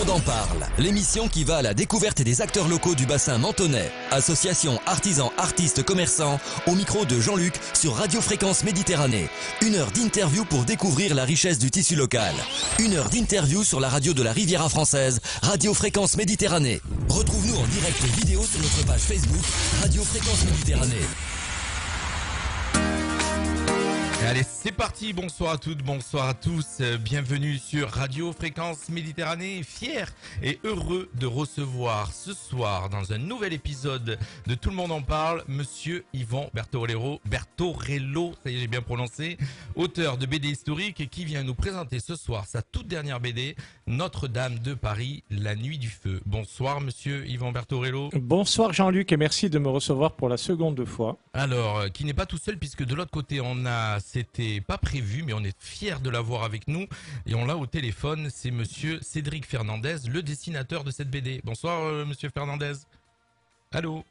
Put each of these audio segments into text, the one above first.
monde en parle, l'émission qui va à la découverte des acteurs locaux du bassin menthonnais. Association, artisans, artistes, commerçants, au micro de Jean-Luc sur Radio Fréquence Méditerranée. 1 heure d'interview pour découvrir la richesse du tissu local. 1 heure d'interview sur la radio de la Riviera française, Radio Fréquence Méditerranée. Retrouve-nous en direct vidéo sur notre page Facebook, Radio Fréquence Méditerranée. Et allez, c'est parti, bonsoir à toutes, bonsoir à tous, bienvenue sur Radio Fréquence Méditerranée, fier et heureux de recevoir ce soir dans un nouvel épisode de Tout le monde en parle, monsieur Yvan Bertorello, ça y est j'ai bien prononcé, auteur de BD historique et qui vient nous présenter ce soir sa toute dernière BD, Notre-Dame de Paris, La Nuit du Feu. Bonsoir monsieur Yvan Bertorello. Bonsoir Jean-Luc et merci de me recevoir pour la seconde fois. Alors, qui n'est pas tout seul puisque de l'autre côté on a... C'était pas prévu, mais on est fiers de l'avoir avec nous. Et on l'a au téléphone, c'est monsieur Cédric Fernandez, le dessinateur de cette BD. Bonsoir, monsieur Fernandez. Allô?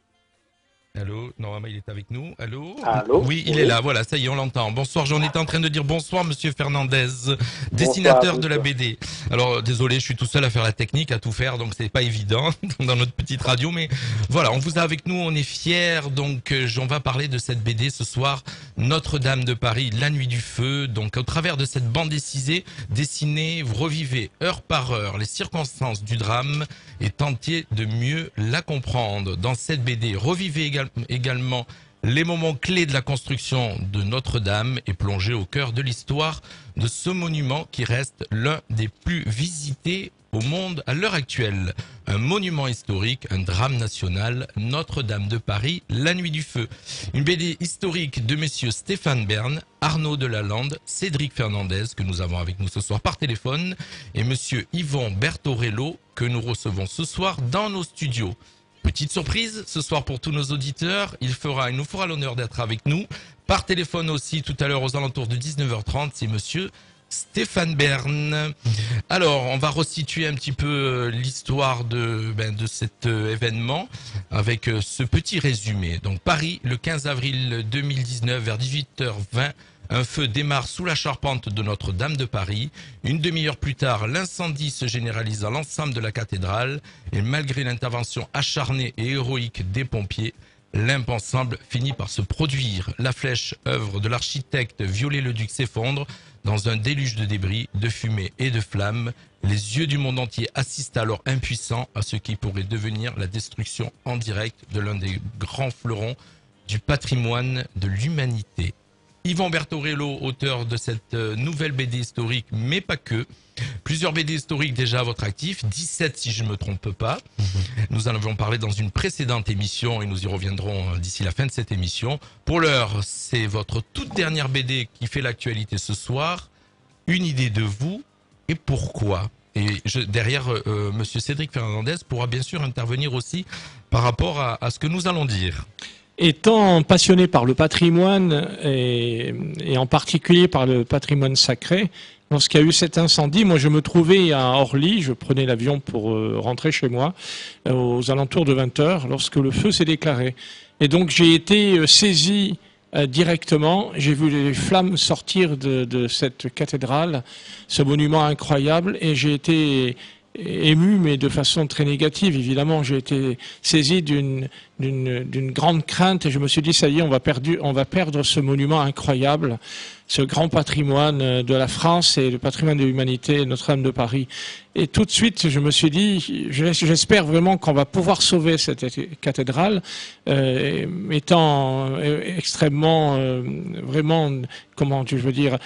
Allô? Normalement, il est avec nous. Allô? Allô? Oui, il est là. Voilà, ça y est, on l'entend. Bonsoir, j'en étais en train de dire bonsoir, monsieur Fernandez, dessinateur de la BD. Alors, désolé, je suis tout seul à faire la technique, à tout faire, donc c'est pas évident dans notre petite radio, mais voilà, on vous a avec nous, on est fiers, donc on va parler de cette BD ce soir, Notre-Dame de Paris, La Nuit du Feu. Donc, au travers de cette bande dessinée, vous revivez heure par heure les circonstances du drame et tentez de mieux la comprendre. Dans cette BD, revivez également les moments clés de la construction de Notre-Dame et plongez au cœur de l'histoire de ce monument qui reste l'un des plus visités au monde à l'heure actuelle. Un monument historique, un drame national, Notre-Dame de Paris, La Nuit du Feu. Une BD historique de messieurs Stéphane Bern, Arnaud Delalande, Cédric Fernandez, que nous avons avec nous ce soir par téléphone, et monsieur Yvan Bertorello, que nous recevons ce soir dans nos studios. Petite surprise ce soir pour tous nos auditeurs, il nous fera l'honneur d'être avec nous. Par téléphone aussi tout à l'heure aux alentours de 19h30, c'est monsieur Stéphane Bern. Alors, on va resituer un petit peu l'histoire de cet événement avec ce petit résumé. Donc Paris, le 15 avril 2019 vers 18h20. Un feu démarre sous la charpente de Notre-Dame de Paris. Une demi-heure plus tard, l'incendie se généralise à l'ensemble de la cathédrale et malgré l'intervention acharnée et héroïque des pompiers, l'impensable finit par se produire. La flèche, œuvre de l'architecte Viollet-le-Duc, s'effondre dans un déluge de débris, de fumée et de flammes. Les yeux du monde entier assistent alors impuissants à ce qui pourrait devenir la destruction en direct de l'un des grands fleurons du patrimoine de l'humanité. Yvan Bertorello, auteur de cette nouvelle BD historique, mais pas que. Plusieurs BD historiques déjà à votre actif, 17 si je ne me trompe pas. Nous en avions parlé dans une précédente émission et nous y reviendrons d'ici la fin de cette émission. Pour l'heure, c'est votre toute dernière BD qui fait l'actualité ce soir. Une idée de vous et pourquoi? Et derrière, monsieur Cédric Fernandez pourra bien sûr intervenir aussi par rapport à ce que nous allons dire. Étant passionné par le patrimoine et en particulier par le patrimoine sacré, lorsqu'il y a eu cet incendie, moi je me trouvais à Orly, je prenais l'avion pour rentrer chez moi aux alentours de 20h lorsque le feu s'est déclaré. Et donc j'ai été saisi directement, j'ai vu les flammes sortir de cette cathédrale, ce monument incroyable, et j'ai été ému, mais de façon très négative. Évidemment, j'ai été saisi d'une grande crainte et je me suis dit, ça y est, on va perdre ce monument incroyable, ce grand patrimoine de la France et le patrimoine de l'humanité, Notre-Dame de Paris. Et tout de suite, je me suis dit, j'espère vraiment qu'on va pouvoir sauver cette cathédrale, étant extrêmement, vraiment, comment je veux dire...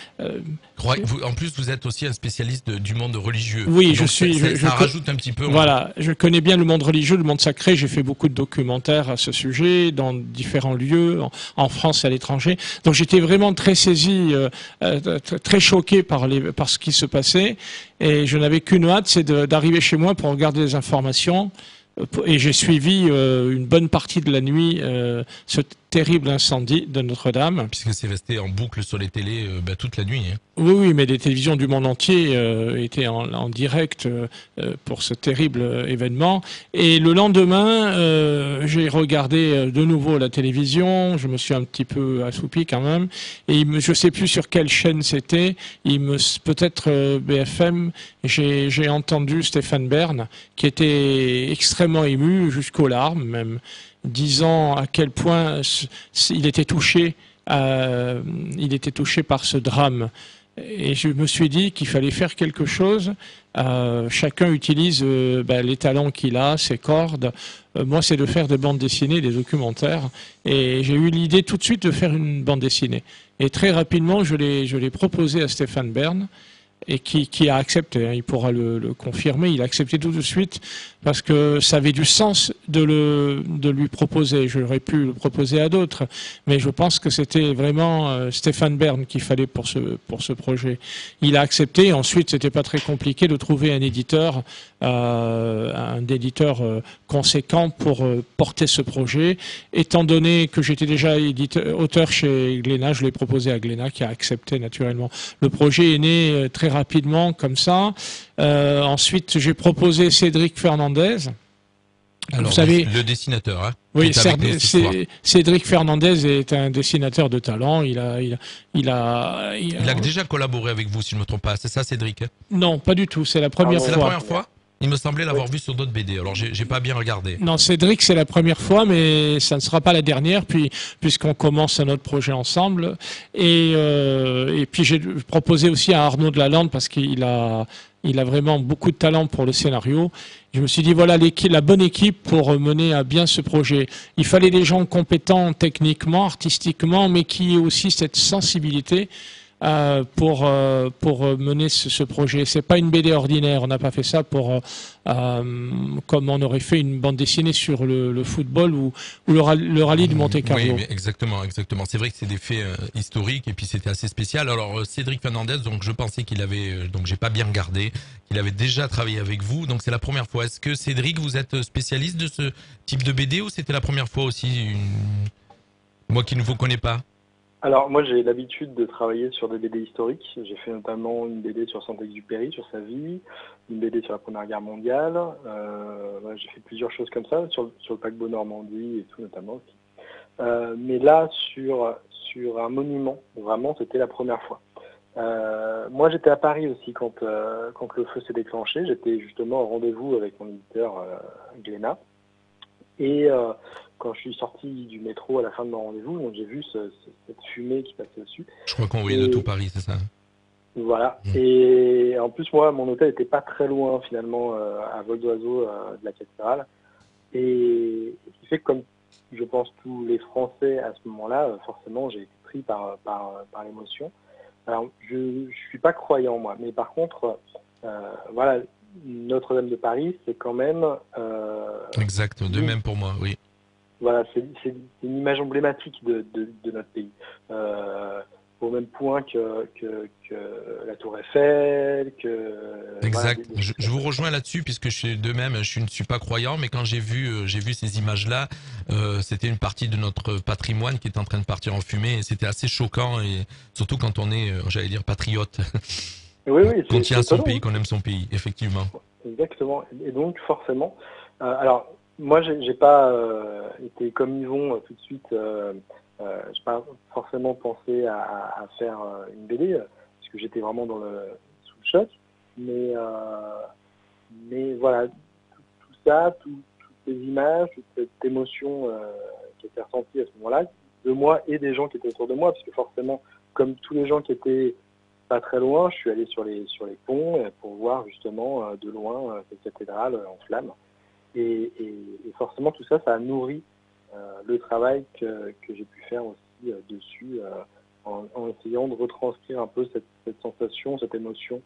En plus, vous êtes aussi un spécialiste du monde religieux. Oui, donc je rajoute un petit peu. Voilà, je connais bien le monde religieux, le monde sacré. J'ai fait beaucoup de documentaires à ce sujet dans différents lieux, en France et à l'étranger. Donc j'étais vraiment très saisi, très choqué par ce qui se passait. Et je n'avais qu'une hâte, c'est d'arriver chez moi pour regarder les informations. Et j'ai suivi une bonne partie de la nuit ce terrible incendie de Notre-Dame. Puisque c'est resté en boucle sur les télés toute la nuit. Hein. Oui, mais les télévisions du monde entier étaient en direct pour ce terrible événement. Et le lendemain, j'ai regardé de nouveau la télévision. Je me suis un petit peu assoupi quand même. Et je sais plus sur quelle chaîne c'était. Peut-être BFM. J'ai entendu Stéphane Bern qui était extrêmement ému jusqu'aux larmes même, disant à quel point il était touché par ce drame. Et je me suis dit qu'il fallait faire quelque chose. Chacun utilise les talents qu'il a, ses cordes. Moi, c'est de faire des bandes dessinées, des documentaires. Et j'ai eu l'idée tout de suite de faire une bande dessinée. Et très rapidement, je l'ai proposé à Stéphane Bern. Et qui a accepté, hein, il pourra le confirmer, il a accepté tout de suite parce que ça avait du sens de lui proposer. J'aurais pu le proposer à d'autres, mais je pense que c'était vraiment Stéphane Bern qu'il fallait pour ce projet. Il a accepté. Ensuite, c'était pas très compliqué de trouver un éditeur conséquent pour porter ce projet. Étant donné que j'étais déjà auteur chez Glénat, je l'ai proposé à Glénat qui a accepté naturellement. Le projet est né très rapidement comme ça. Ensuite, j'ai proposé Cédric Fernandez. Alors, vous savez, le dessinateur, hein, oui, Cédric Fernandez est un dessinateur de talent. Il a déjà collaboré avec vous, si je ne me trompe pas. C'est ça, Cédric? Non, pas du tout. C'est la première fois. C'est la première fois? Il me semblait l'avoir vu sur d'autres BD. Alors, j'ai pas bien regardé. Non, Cédric, c'est la première fois, mais ça ne sera pas la dernière, puisqu'on commence un autre projet ensemble. Et puis, j'ai proposé aussi à Arnaud de Lalande, parce qu'il a vraiment beaucoup de talent pour le scénario. Je me suis dit, voilà la bonne équipe pour mener à bien ce projet. Il fallait des gens compétents techniquement, artistiquement, mais qui aient aussi cette sensibilité pour mener ce projet. C'est pas une BD ordinaire. On n'a pas fait ça comme on aurait fait une bande dessinée sur le football ou le rallye de Monte-Carlo. Oui, exactement. C'est vrai que c'est des faits historiques et puis c'était assez spécial. Alors Cédric Fernandez, donc je pensais qu'il avait, donc j'ai pas bien regardé, qu'il avait déjà travaillé avec vous. Donc c'est la première fois. Est-ce que Cédric, vous êtes spécialiste de ce type de BD ou c'était la première fois aussi, moi qui ne vous connais pas? Alors moi j'ai l'habitude de travailler sur des BD historiques. J'ai fait notamment une BD sur Saint-Exupéry, sur sa vie, une BD sur la Première Guerre mondiale. J'ai fait plusieurs choses comme ça, sur le paquebot Normandie et tout notamment aussi. Mais là sur un monument, vraiment c'était la première fois. Moi j'étais à Paris aussi quand le feu s'est déclenché. J'étais justement au rendez-vous avec mon éditeur Glénat. Et quand je suis sorti du métro à la fin de mon rendez-vous, donc j'ai vu cette fumée qui passait au-dessus. Je crois qu'on voyait de tout Paris, c'est ça? Voilà. Et en plus, moi, mon hôtel n'était pas très loin, finalement, à vol d'oiseau de la cathédrale. Et ce qui fait que, comme je pense tous les Français à ce moment-là, forcément, j'ai été pris par l'émotion. Alors, je suis pas croyant, moi. Mais par contre, voilà, Notre-Dame de Paris, c'est quand même... exact, de même pour moi, oui. Voilà, c'est une image emblématique de notre pays. Au même point que la Tour Eiffel, Exact. Voilà, je vous rejoins là-dessus puisque de même, je ne suis pas croyant, mais quand j'ai vu ces images-là, c'était une partie de notre patrimoine qui est en train de partir en fumée et c'était assez choquant et surtout quand on est, j'allais dire, patriote. Oui, qu'on tient à son pays, qu'on aime son pays, effectivement. Exactement. Et donc, forcément, alors, moi, j'ai pas été comme Yvon tout de suite, j'ai pas forcément pensé à faire une BD, parce que j'étais vraiment sous le choc. Mais voilà, tout ça, toutes ces images, toute cette émotion qui était ressentie à ce moment-là, de moi et des gens qui étaient autour de moi, parce que forcément, comme tous les gens qui étaient pas très loin, je suis allé sur les ponts pour voir justement de loin cette cathédrale en flammes. Et forcément, tout ça, ça a nourri le travail que j'ai pu faire aussi dessus, en essayant de retranscrire un peu cette sensation, cette émotion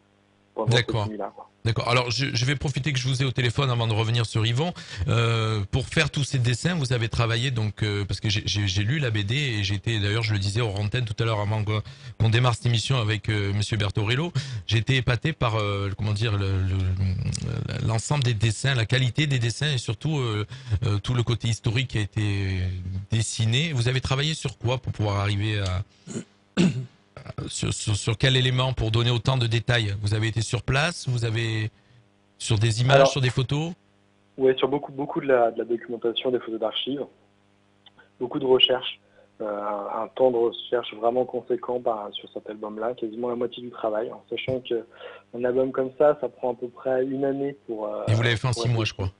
pendant cette nuit-là. D'accord. Alors, je vais profiter que je vous ai au téléphone avant de revenir sur Yvon. Pour faire tous ces dessins, vous avez travaillé donc parce que j'ai lu la BD et j'étais d'ailleurs, je le disais hors antenne tout à l'heure avant qu'on démarre cette émission avec Monsieur Bertorello, j'ai été épaté par l'ensemble des dessins, la qualité des dessins et surtout tout le côté historique dessiner. Vous avez travaillé sur quoi pour pouvoir arriver sur quel élément pour donner autant de détails? Vous avez été sur place? Vous avez sur des images, sur des photos? Oui, sur beaucoup de la documentation, des photos d'archives, beaucoup de recherches, un temps de recherche vraiment conséquent sur cet album-là, quasiment la moitié du travail, en sachant qu'un album comme ça prend à peu près une année pour... Et vous l'avez fait en 6 mois, je crois.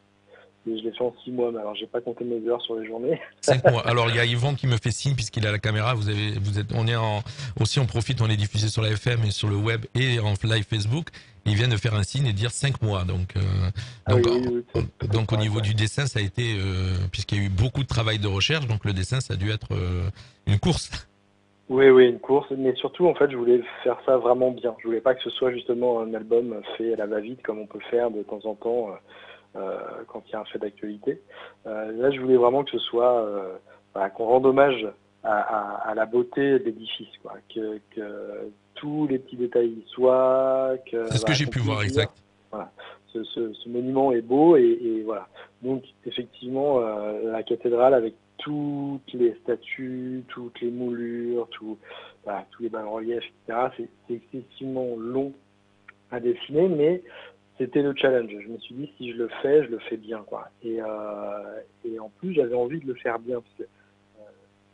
Et je l'ai fait en 6 mois, mais alors j'ai pas compté mes heures sur les journées. 5 mois. Alors il y a Yvon qui me fait signe puisqu'il a la caméra. On profite, on est diffusé sur la FM et sur le web et en live Facebook. Il vient de faire un signe et de dire 5 mois. Donc au niveau du dessin, ça a été puisqu'il y a eu beaucoup de travail de recherche, donc le dessin ça a dû être une course. Oui, une course, mais surtout en fait je voulais faire ça vraiment bien. Je voulais pas que ce soit justement un album fait à la va-vite comme on peut faire de temps en temps. Quand il y a un fait d'actualité. Là, je voulais vraiment que ce soit qu'on rende hommage à la beauté d'édifice, que tous les petits détails y soient. C'est ce que j'ai pu voir, exact. Voilà, ce monument est beau et voilà. Donc effectivement, la cathédrale avec toutes les statues, toutes les moulures, tous les bas-reliefs, etc. C'est excessivement long à dessiner, mais c'était le challenge. Je me suis dit, si je le fais bien, quoi. Et en plus, j'avais envie de le faire bien, parce que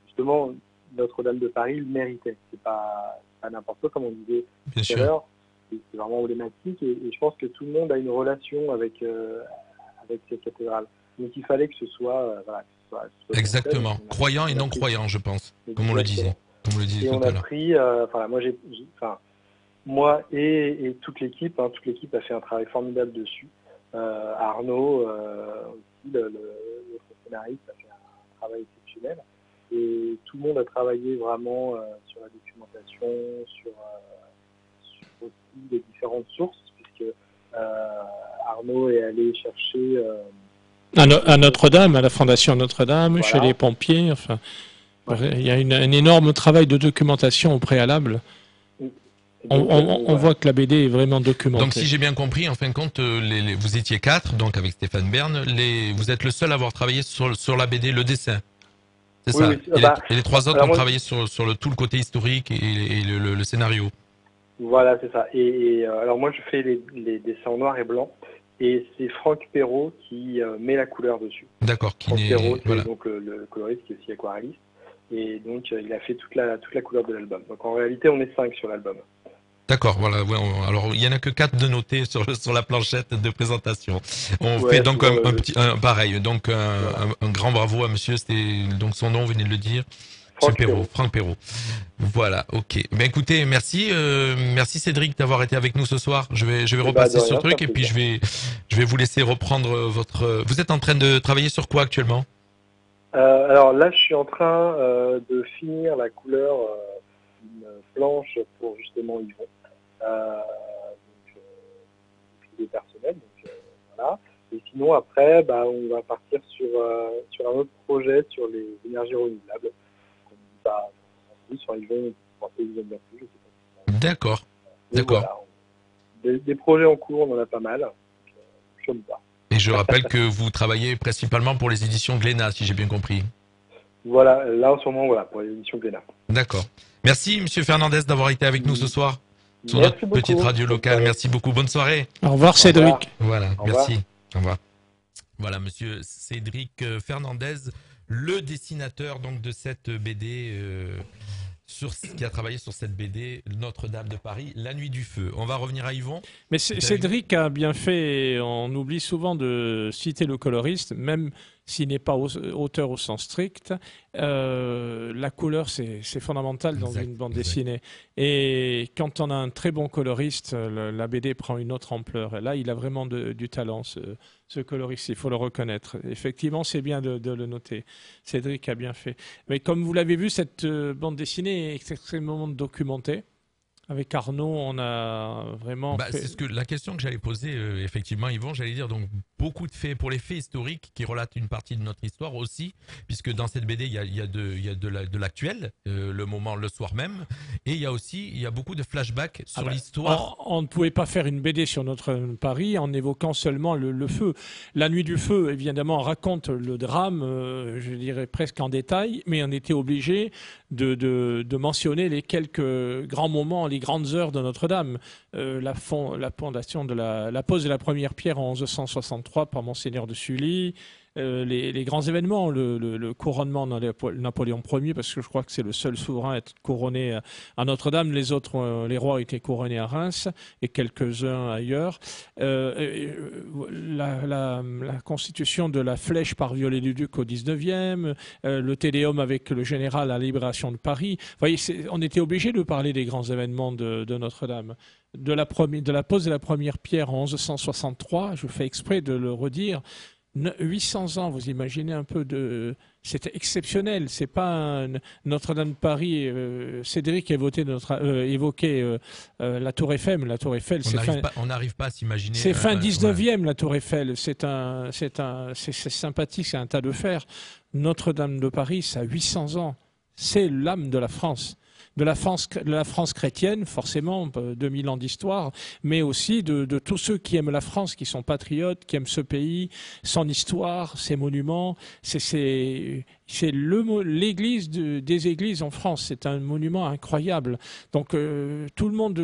justement, Notre-Dame de Paris le méritait. C'est pas n'importe quoi, comme on disait tout à l'heure. C'est vraiment emblématique, et je pense que tout le monde a une relation avec cette cathédrale. Donc il fallait que ce soit... Exactement. Croyant et non croyant, je pense, comme on le disait. Comme on le disait et tout on à a l'heure. pris... moi et toute l'équipe, toute l'équipe a fait un travail formidable dessus. Arnaud, aussi, le scénariste, a fait un travail exceptionnel. Et tout le monde a travaillé vraiment sur la documentation, sur aussi les différentes sources, puisque Arnaud est allé chercher... à Notre-Dame, à la Fondation Notre-Dame, voilà. Chez les pompiers, enfin... Ouais. Il y a un énorme travail de documentation au préalable. On voit que la BD est vraiment documentée. Donc si j'ai bien compris, en fin de compte, vous étiez 4, donc avec Stéphane Bern, vous êtes le seul à avoir travaillé sur la BD, le dessin. C'est ça. Oui. Et les 3 autres ont travaillé sur tout le côté historique et le scénario. Voilà, c'est ça. Et alors moi je fais les dessins en noir et blanc, et c'est Franck Perrault qui met la couleur dessus. D'accord. Franck Perrault, c'est donc le coloriste qui est aussi aquarelliste. Et donc il a fait toute la couleur de l'album. Donc en réalité on est 5 sur l'album. D'accord, voilà. Ouais, alors il y en a que 4 de notés sur la planchette de présentation. On fait donc pareil. Donc un grand bravo à monsieur. C'était donc son nom, vous venez de le dire. Franck Perrault. Voilà, ok. Ben écoutez, merci Cédric d'avoir été avec nous ce soir. Je vais repasser ce truc et puis je vais vous laisser reprendre votre. Vous êtes en train de travailler sur quoi actuellement? Alors là, je suis en train de finir la couleur d'une planche pour justement Yvon. Des personnels, donc voilà. Et sinon après, on va partir sur un autre projet sur les énergies renouvelables. Sur Yvon, je sais pas. D'accord. Voilà. Des projets en cours, on en a pas mal. Donc, et je rappelle que vous travaillez principalement pour les éditions Glénat, si j'ai bien compris. Voilà, là en ce moment, pour les éditions Glénat. D'accord. Merci, monsieur Fernandez, d'avoir été avec nous ce soir sur notre petite radio locale. Merci beaucoup. Bonne soirée. Au revoir, Cédric. Voilà, merci. Au revoir. Voilà, monsieur Cédric Fernandez, le dessinateur donc de cette BD, qui a travaillé sur cette BD Notre-Dame de Paris, La Nuit du Feu. On va revenir à Yvon. Mais Cédric a bien fait, on oublie souvent de citer le coloriste, même s'il n'est pas auteur au sens strict. La couleur, c'est fondamental dans une bande dessinée. Et quand on a un très bon coloriste, la BD prend une autre ampleur. Et là, il a vraiment du talent, ce coloriste, il faut le reconnaître. Effectivement, c'est bien de le noter. Cédric a bien fait. Mais comme vous l'avez vu, cette bande dessinée est extrêmement documentée. Avec Arnaud, on a vraiment c'est la question que j'allais poser, effectivement, Yvon. J'allais dire, donc, beaucoup de faits, pour les faits historiques qui relatent une partie de notre histoire aussi, puisque dans cette BD, il y a de l'actuel, le moment, le soir même, et il y a beaucoup de flashbacks sur l'histoire. On ne pouvait pas faire une BD sur Notre-Dame de Paris en évoquant seulement le feu. La nuit du feu, évidemment, raconte le drame, je dirais presque en détail, mais on était obligé de mentionner les quelques grands moments, les grandes heures de Notre-Dame. La fondation la pose de la première pierre en 1163 par Monseigneur de Sully, les grands événements, le couronnement de Napoléon Ier, parce que je crois que c'est le seul souverain à être couronné à Notre-Dame. Les autres, les rois étaient couronnés à Reims et quelques-uns ailleurs. La constitution de la flèche par Viollet-le-Duc au 19e, le Tédéum avec le général à la libération de Paris. Vous voyez, on était obligé de parler des grands événements de Notre-Dame. De la pose de la première pierre en 1163, je fais exprès de le redire, 800 ans, vous imaginez un peu c'était exceptionnel. C'est pas Notre-Dame de Paris. Cédric évoquait la Tour Eiffel. Mais la Tour Eiffel, on n'arrive pas à s'imaginer. C'est fin 19e, la Tour Eiffel. C'est sympathique, c'est un tas de fer. Notre-Dame de Paris, ça a 800 ans. C'est l'âme de la France. De la France chrétienne, forcément, 2000 ans d'histoire, mais aussi de tous ceux qui aiment la France, qui sont patriotes, qui aiment ce pays, son histoire, ses monuments. C'est l'église des églises en France. C'est un monument incroyable. Donc tout le monde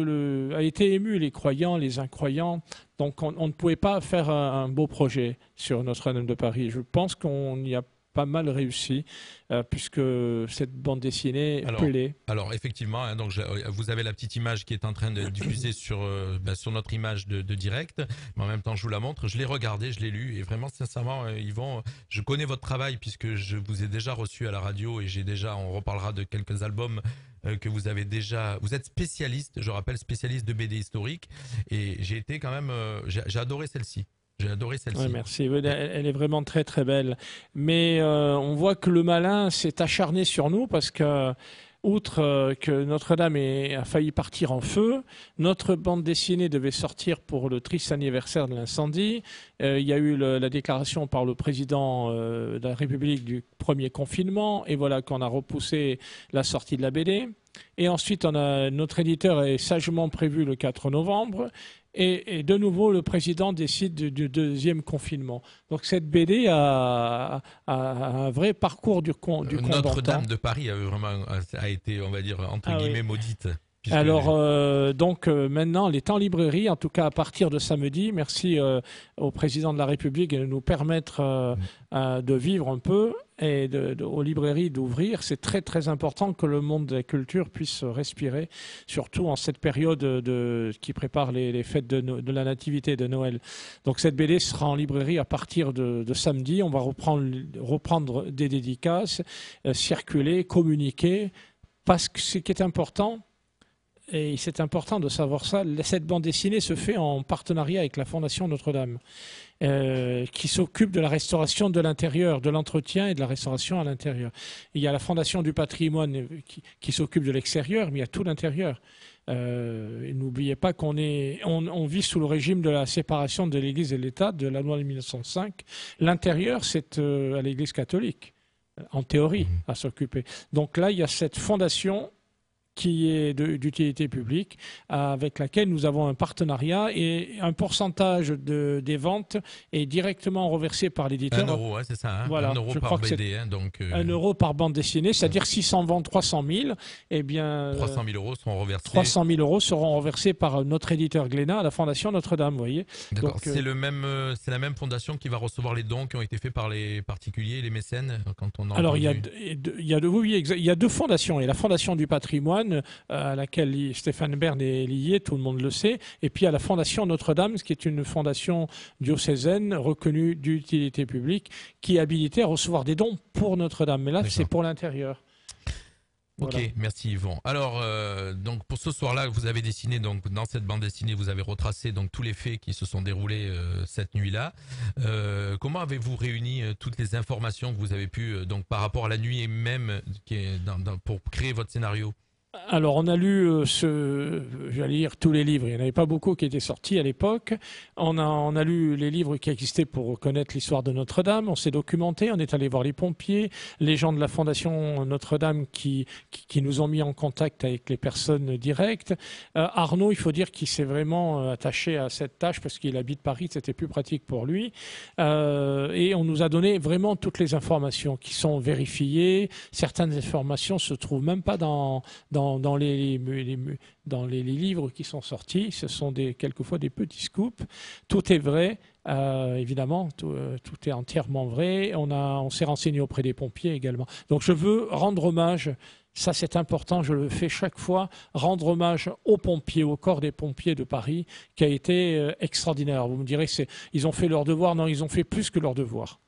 a été ému, les croyants, les incroyants. Donc on ne pouvait pas faire un beau projet sur Notre-Dame de Paris. Je pense qu'on y a pas mal réussi, puisque cette bande dessinée plaît. Alors effectivement, hein, donc vous avez la petite image qui est en train de diffuser sur notre image de direct, mais en même temps je vous la montre. Je l'ai regardé, je l'ai lu, et vraiment sincèrement, Yvon, je connais votre travail puisque je vous ai déjà reçu à la radio et on reparlera de quelques albums que vous avez déjà. Vous êtes spécialiste, je rappelle, spécialiste de BD historique, et j'ai été quand même, j'ai adoré celle-ci. J'ai adoré celle-ci. Ouais, merci. Elle est vraiment très très belle. Mais on voit que le malin s'est acharné sur nous parce que, outre que Notre-Dame a failli partir en feu, notre bande dessinée devait sortir pour le triste anniversaire de l'incendie. Il y a eu la déclaration par le président de la République du premier confinement, et voilà qu'on a repoussé la sortie de la BD. Et ensuite, notre éditeur est sagement prévu le 4 novembre. Et de nouveau, le président décide du deuxième confinement. Donc cette BD a un vrai parcours du combattant. Notre-Dame de Paris a été, on va dire, entre guillemets, maudite. Alors, donc maintenant, elle est en librairie, en tout cas à partir de samedi. Merci au président de la République de nous permettre de vivre un peu et aux librairies d'ouvrir. C'est très très important que le monde de la culture puisse respirer, surtout en cette période qui prépare les fêtes de la Nativité de Noël. Donc cette BD sera en librairie à partir de samedi. On va reprendre des dédicaces, circuler, communiquer, parce que ce qui est important, et c'est important de savoir ça, cette bande dessinée se fait en partenariat avec la Fondation Notre-Dame, qui s'occupe de la restauration de l'intérieur, de l'entretien et de la restauration à l'intérieur. Il y a la Fondation du patrimoine qui s'occupe de l'extérieur, mais il y a tout l'intérieur. N'oubliez pas qu'on vit sous le régime de la séparation de l'Église et de l'État, de la loi de 1905. L'intérieur, c'est à l'Église catholique, en théorie, à s'occuper. Donc là, il y a cette fondation qui est d'utilité publique, avec laquelle nous avons un partenariat, et un pourcentage des ventes est directement reversé par l'éditeur. 1 euro, c'est ça, hein, voilà, 1 euro par BD. Donc, 1 euro par bande dessinée, c'est-à-dire 600 ventes, 300 000. Eh bien, 300 000 euros seront reversés. 300 000 euros seront reversés par notre éditeur Glénat à la Fondation Notre-Dame, vous voyez. D'accord. C'est la même fondation qui va recevoir les dons qui ont été faits par les particuliers, les mécènes, quand on Alors, il y a deux fondations. Il y a la Fondation du patrimoine, à laquelle Stéphane Bern est lié, tout le monde le sait, et puis à la Fondation Notre-Dame, qui est une fondation diocésaine reconnue d'utilité publique, qui est habilitée à recevoir des dons pour Notre-Dame. Mais là, c'est pour l'intérieur. Ok, voilà. Merci Yvon. Alors, donc pour ce soir-là, vous avez dessiné, donc dans cette bande dessinée, vous avez retracé donc tous les faits qui se sont déroulés cette nuit-là. Comment avez-vous réuni toutes les informations que vous avez pu, donc par rapport à la nuit et même pour créer votre scénario? Alors, on a lu j'allais lire tous les livres. Il n'y en avait pas beaucoup qui étaient sortis à l'époque. On a lu les livres qui existaient pour connaître l'histoire de Notre-Dame. On s'est documenté. On est allé voir les pompiers, les gens de la Fondation Notre-Dame qui nous ont mis en contact avec les personnes directes. Arnaud, il faut dire qu'il s'est vraiment attaché à cette tâche parce qu'il habite Paris. C'était plus pratique pour lui. Et on nous a donné vraiment toutes les informations qui sont vérifiées. Certaines informations se trouvent même pas dans les livres qui sont sortis. Ce sont quelquefois des petits scoops. Tout est vrai, évidemment, tout est entièrement vrai. On s'est renseigné auprès des pompiers également. Donc je veux rendre hommage, ça c'est important, je le fais chaque fois, rendre hommage aux pompiers, au corps des pompiers de Paris, qui a été extraordinaire. Vous me direz, ils ont fait leur devoir. Non, ils ont fait plus que leur devoir.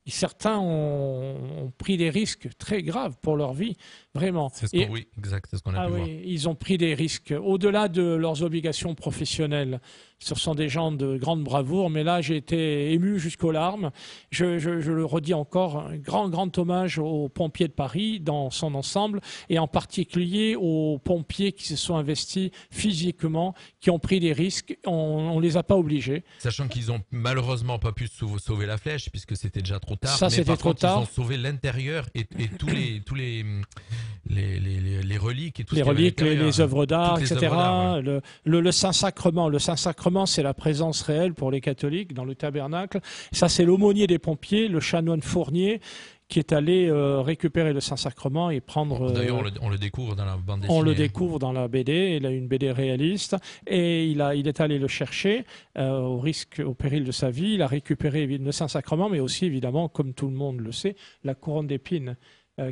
Certains ont pris des risques très graves pour leur vie, vraiment. Oui, exact, c'est ce qu'on a pu voir. Oui, ils ont pris des risques au-delà de leurs obligations professionnelles. Ce sont des gens de grande bravoure, mais là, j'ai été ému jusqu'aux larmes. Je le redis encore, un grand hommage aux pompiers de Paris dans son ensemble, et en particulier aux pompiers qui se sont investis physiquement, qui ont pris des risques. On les a pas obligés. Sachant qu'ils ont malheureusement pas pu sauver la flèche, puisque c'était déjà trop tard. Ça, c'était trop tard. Ils ont sauvé l'intérieur et tous les reliques et tout les ce reliques, les œuvres d'art, etc. Ouais. Le Saint-Sacrement. Le Saint-Sacrement, c'est la présence réelle pour les catholiques dans le tabernacle. Ça, c'est l'aumônier des pompiers, le chanoine Fournier, qui est allé récupérer le Saint-Sacrement et prendre... D'ailleurs, on le découvre dans la bande dessinée. On le découvre dans la BD, il a une BD réaliste, et il est allé le chercher au péril de sa vie. Il a récupéré le Saint-Sacrement, mais aussi, évidemment, comme tout le monde le sait, la couronne d'épines.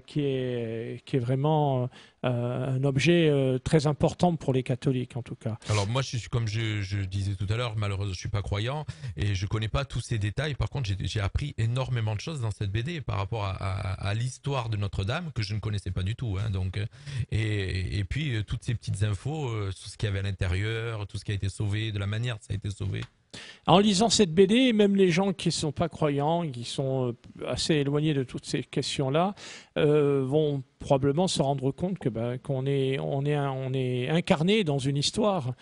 Qui est vraiment un objet très important pour les catholiques en tout cas. Alors moi, comme je disais tout à l'heure, malheureusement je suis pas croyant et je connais pas tous ces détails. Par contre, j'ai appris énormément de choses dans cette BD par rapport à l'histoire de Notre-Dame que je ne connaissais pas du tout. Donc, et puis toutes ces petites infos sur ce qu'il y avait à l'intérieur, tout ce qui a été sauvé, de la manière dont ça a été sauvé. En lisant cette BD, même les gens qui ne sont pas croyants, qui sont assez éloignés de toutes ces questions-là, vont probablement se rendre compte qu'on est incarné dans une histoire.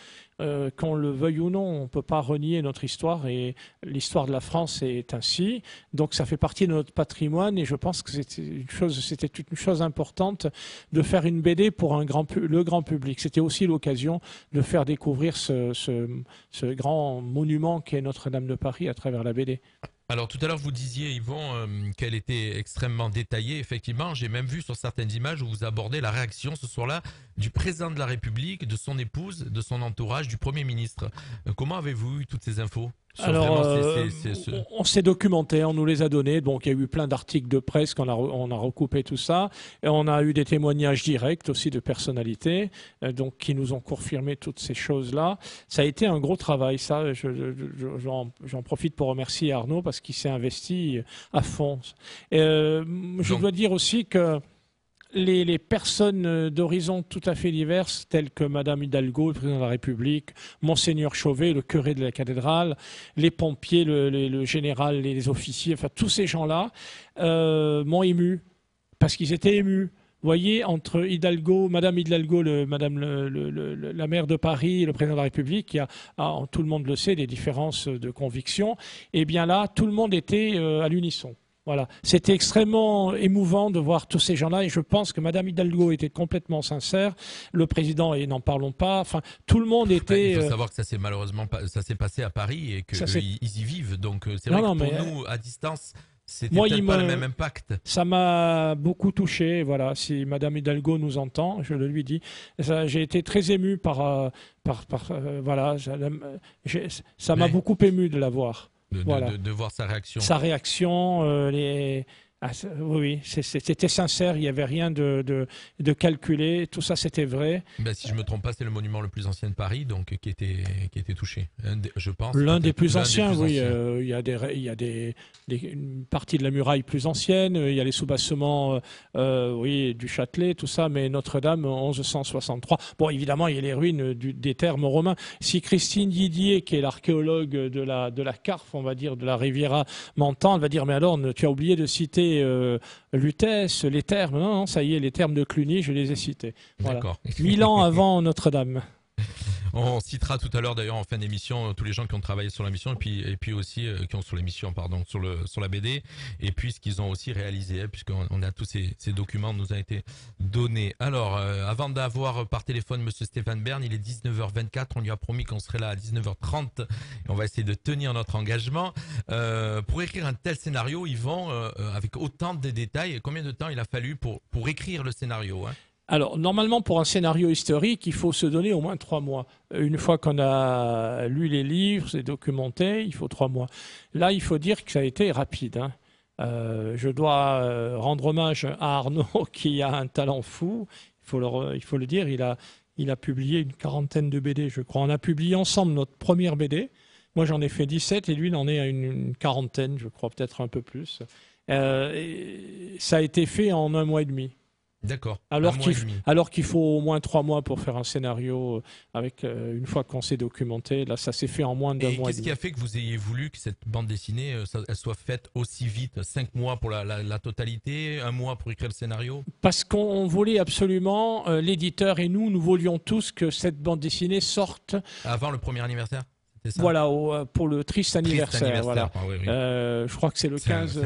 Qu'on le veuille ou non, on ne peut pas renier notre histoire et l'histoire de la France est ainsi. Donc ça fait partie de notre patrimoine et je pense que c'était une chose importante de faire une BD pour le grand public. C'était aussi l'occasion de faire découvrir ce grand monument qu'est Notre-Dame de Paris à travers la BD. Alors tout à l'heure vous disiez Yvon qu'elle était extrêmement détaillée. Effectivement, j'ai même vu sur certaines images où vous abordez la réaction ce soir-là du président de la République, de son épouse, de son entourage, du Premier ministre. Comment avez-vous eu toutes ces infos ? Alors, on s'est documenté, on nous les a donnés. Donc, il y a eu plein d'articles de presse on a recoupé tout ça. Et on a eu des témoignages directs aussi de personnalités, donc qui nous ont confirmé toutes ces choses-là. Ça a été un gros travail. Ça, j'en profite pour remercier Arnaud parce qu'il s'est investi à fond. Je dois dire aussi que les personnes d'horizons tout à fait diverses, telles que Madame Hidalgo, le président de la République, Monseigneur Chauvet, le curé de la cathédrale, les pompiers, le général, les officiers, enfin tous ces gens-là m'ont ému, parce qu'ils étaient émus. Vous voyez, entre Hidalgo, Madame Hidalgo, la maire de Paris et le président de la République, il y a, tout le monde le sait, des différences de conviction. Et bien là, tout le monde était à l'unisson. Voilà, c'était extrêmement émouvant de voir tous ces gens-là et je pense que Madame Hidalgo était complètement sincère, le président, et n'en parlons pas, enfin tout le monde était... Il faut savoir que ça s'est passé à Paris et qu'ils y vivent, donc c'est vrai que pour nous, à distance, c'était peut-être pas le même impact. Ça m'a beaucoup touché, voilà, si Madame Hidalgo nous entend, je le lui dis, j'ai été très ému voilà, ça m'a beaucoup ému de la voir. De voir sa réaction. Sa réaction, oui, c'était sincère, il n'y avait rien de calculé, tout ça c'était vrai. Si je ne me trompe pas, c'est le monument le plus ancien de Paris, donc qui était touché, je pense. L'un des plus anciens, oui. Il y a une partie de la muraille plus ancienne, il y a les soubassements du Châtelet, tout ça, mais Notre-Dame, 1163. Bon, évidemment, il y a les ruines des thermes romains. Si Christine Didier, qui est l'archéologue de la Carfe, on va dire, de la Riviera, m'entend, elle va dire, mais alors, tu as oublié de citer cité Lutèce, les termes. Non, ça y est, les termes de Cluny, je les ai cités. Voilà. D'accord. 1000 ans avant Notre-Dame. On citera tout à l'heure d'ailleurs en fin d'émission tous les gens qui ont travaillé sur l'émission et puis aussi qui ont sur l'émission sur la BD et puis ce qu'ils ont aussi réalisé puisqu'on a tous ces documents nous ont été donnés. Alors avant d'avoir par téléphone monsieur Stéphane Bern, il est 19h24, on lui a promis qu'on serait là à 19h30 et on va essayer de tenir notre engagement. Pour écrire un tel scénario, Yvan, avec autant de détails, combien de temps il a fallu pour écrire le scénario, hein? Alors, normalement, pour un scénario historique, il faut se donner au moins 3 mois. Une fois qu'on a lu les livres, c'est documenté, il faut 3 mois. Là, il faut dire que ça a été rapide, hein. Je dois rendre hommage à Arnaud, qui a un talent fou. Il faut le dire, il a publié une 40aine de BD, je crois. On a publié ensemble notre première BD. Moi, j'en ai fait 17 et lui, il en est à une 40aine, je crois, peut-être un peu plus. Ça a été fait en 1 mois et demi. D'accord. Alors qu'il faut au moins 3 mois pour faire un scénario avec une fois qu'on s'est documenté. Là, ça s'est fait en moins d'1 mois. Qu'est-ce qui a fait que vous ayez voulu que cette bande dessinée elle soit faite aussi vite? 5 mois pour la totalité, 1 mois pour écrire le scénario? Parce qu'on voulait absolument, l'éditeur et nous voulions tous que cette bande dessinée sorte avant le premier anniversaire. Voilà, pour le triste anniversaire. Voilà. Oui. Je crois que c'est le 15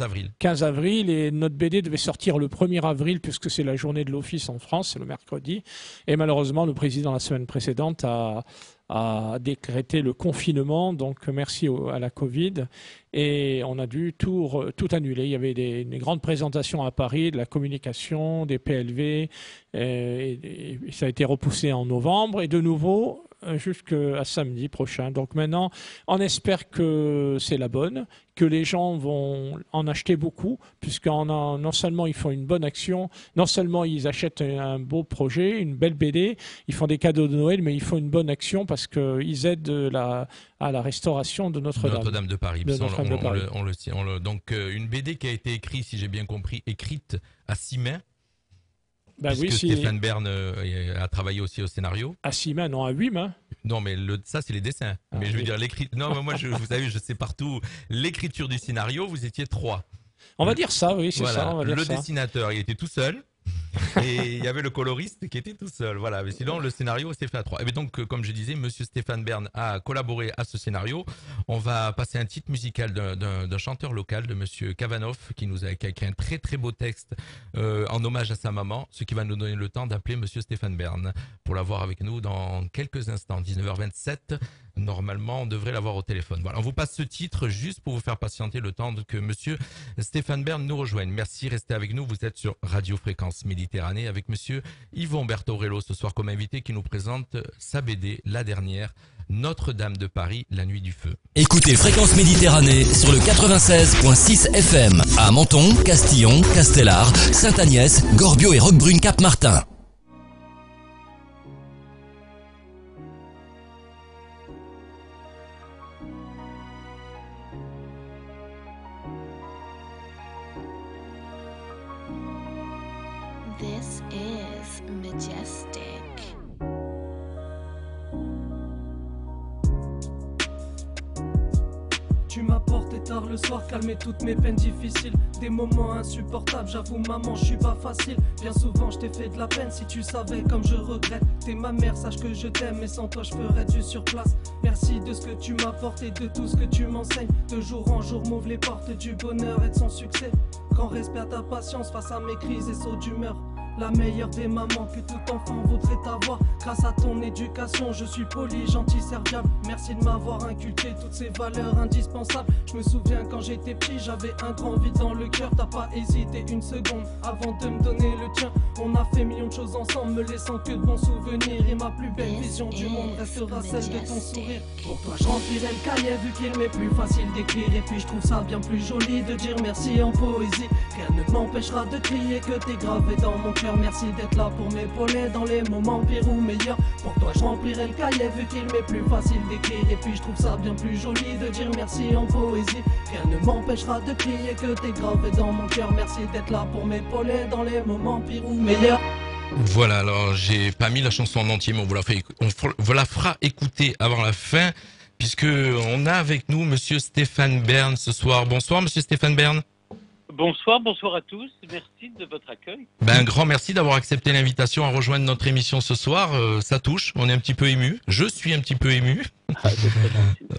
avril. 15 avril, et notre BD devait sortir le 1er avril, puisque c'est la journée de l'office en France, c'est le mercredi. Et malheureusement, le président, la semaine précédente, a décrété le confinement, donc merci à la Covid. Et on a dû tout annuler. Il y avait des grandes présentations à Paris, de la communication, des PLV, et ça a été repoussé en novembre. Et de nouveau, jusqu'à samedi prochain. Donc maintenant, on espère que c'est la bonne, que les gens vont en acheter beaucoup, non seulement ils font une bonne action, non seulement ils achètent un beau projet, une belle BD, ils font des cadeaux de Noël, mais ils font une bonne action parce qu'ils aident à la restauration de Notre-Dame. Notre-Dame de Paris. Donc une BD qui a été écrite, si j'ai bien compris, écrite à 6 mains. Stéphane Bern a travaillé aussi au scénario. À 6 mains, non, à 8 mains. Non, mais ça, c'est les dessins. Mais je veux dire, non, mais moi, vous savez, je sais partout. L'écriture du scénario, vous étiez 3. On va dire ça, oui, c'est voilà. ça. On va dire le ça. dessinateur, il était tout seul. Et il y avait le coloriste qui était tout seul. Voilà. Mais sinon, le scénario s'est fait à 3. Et donc, comme je disais, monsieur Stéphane Bern a collaboré à ce scénario. On va passer un titre musical d'un chanteur local, de monsieur Kavanoff, qui a écrit un très très beau texte en hommage à sa maman, ce qui va nous donner le temps d'appeler monsieur Stéphane Bern pour l'avoir avec nous dans quelques instants. 19h27. Normalement, on devrait l'avoir au téléphone. Voilà, on vous passe ce titre juste pour vous faire patienter le temps que monsieur Stéphane Bern nous rejoigne. Merci, restez avec nous. Vous êtes sur Radio Fréquence Méditerranée avec monsieur Yvon Bertorello ce soir comme invité qui nous présente sa BD, la dernière, Notre-Dame de Paris, la nuit du feu. Écoutez Fréquence Méditerranée sur le 96.6 FM à Menton, Castillon, Castellar, Sainte-Agnès, Gorbio et Roquebrune Cap-Martin. This is majestic. Tu m'apportais tard le soir, calmer toutes mes peines difficiles. Des moments insupportables, j'avoue maman, je suis pas facile. Bien souvent je t'ai fait de la peine, si tu savais comme je regrette. T'es ma mère, sache que je t'aime, mais sans toi je ferais du surplace. Merci de ce que tu m'apportes et de tout ce que tu m'enseignes. De jour en jour m'ouvre les portes du bonheur et de son succès. Grand respect à ta patience face à mes crises et sauts d'humeur. La meilleure des mamans que tout enfant voudrait avoir. Grâce à ton éducation, je suis poli, gentil, serviable. Merci de m'avoir inculqué toutes ces valeurs indispensables. Je me souviens quand j'étais petit, j'avais un grand vide dans le cœur. T'as pas hésité une seconde avant de me donner le tien. On a fait millions de choses ensemble, me laissant que de bons souvenirs. Et ma plus belle vision du monde restera celle de ton sourire. Pour toi, je remplirai le cahier vu qu'il m'est plus facile d'écrire. Et puis je trouve ça bien plus joli de dire merci en poésie. Rien ne m'empêchera de crier que t'es gravé dans mon cœur. Merci d'être là pour m'épauler dans les moments pires ou meilleurs. Pour toi je remplirai le cahier vu qu'il m'est plus facile d'écrire. Et puis je trouve ça bien plus joli de dire merci en poésie. Rien ne m'empêchera de crier que t'es gravé dans mon cœur. Merci d'être là pour m'épauler dans les moments pires ou meilleurs. Voilà, alors j'ai pas mis la chanson en entier, mais on vous la fera écouter avant la fin, puisque on a avec nous monsieur Stéphane Bern ce soir. Bonsoir monsieur Stéphane Bern. Bonsoir à tous. Merci de votre accueil. Un grand merci d'avoir accepté l'invitation à rejoindre notre émission ce soir. Ça touche, on est un petit peu ému. Je suis un petit peu ému.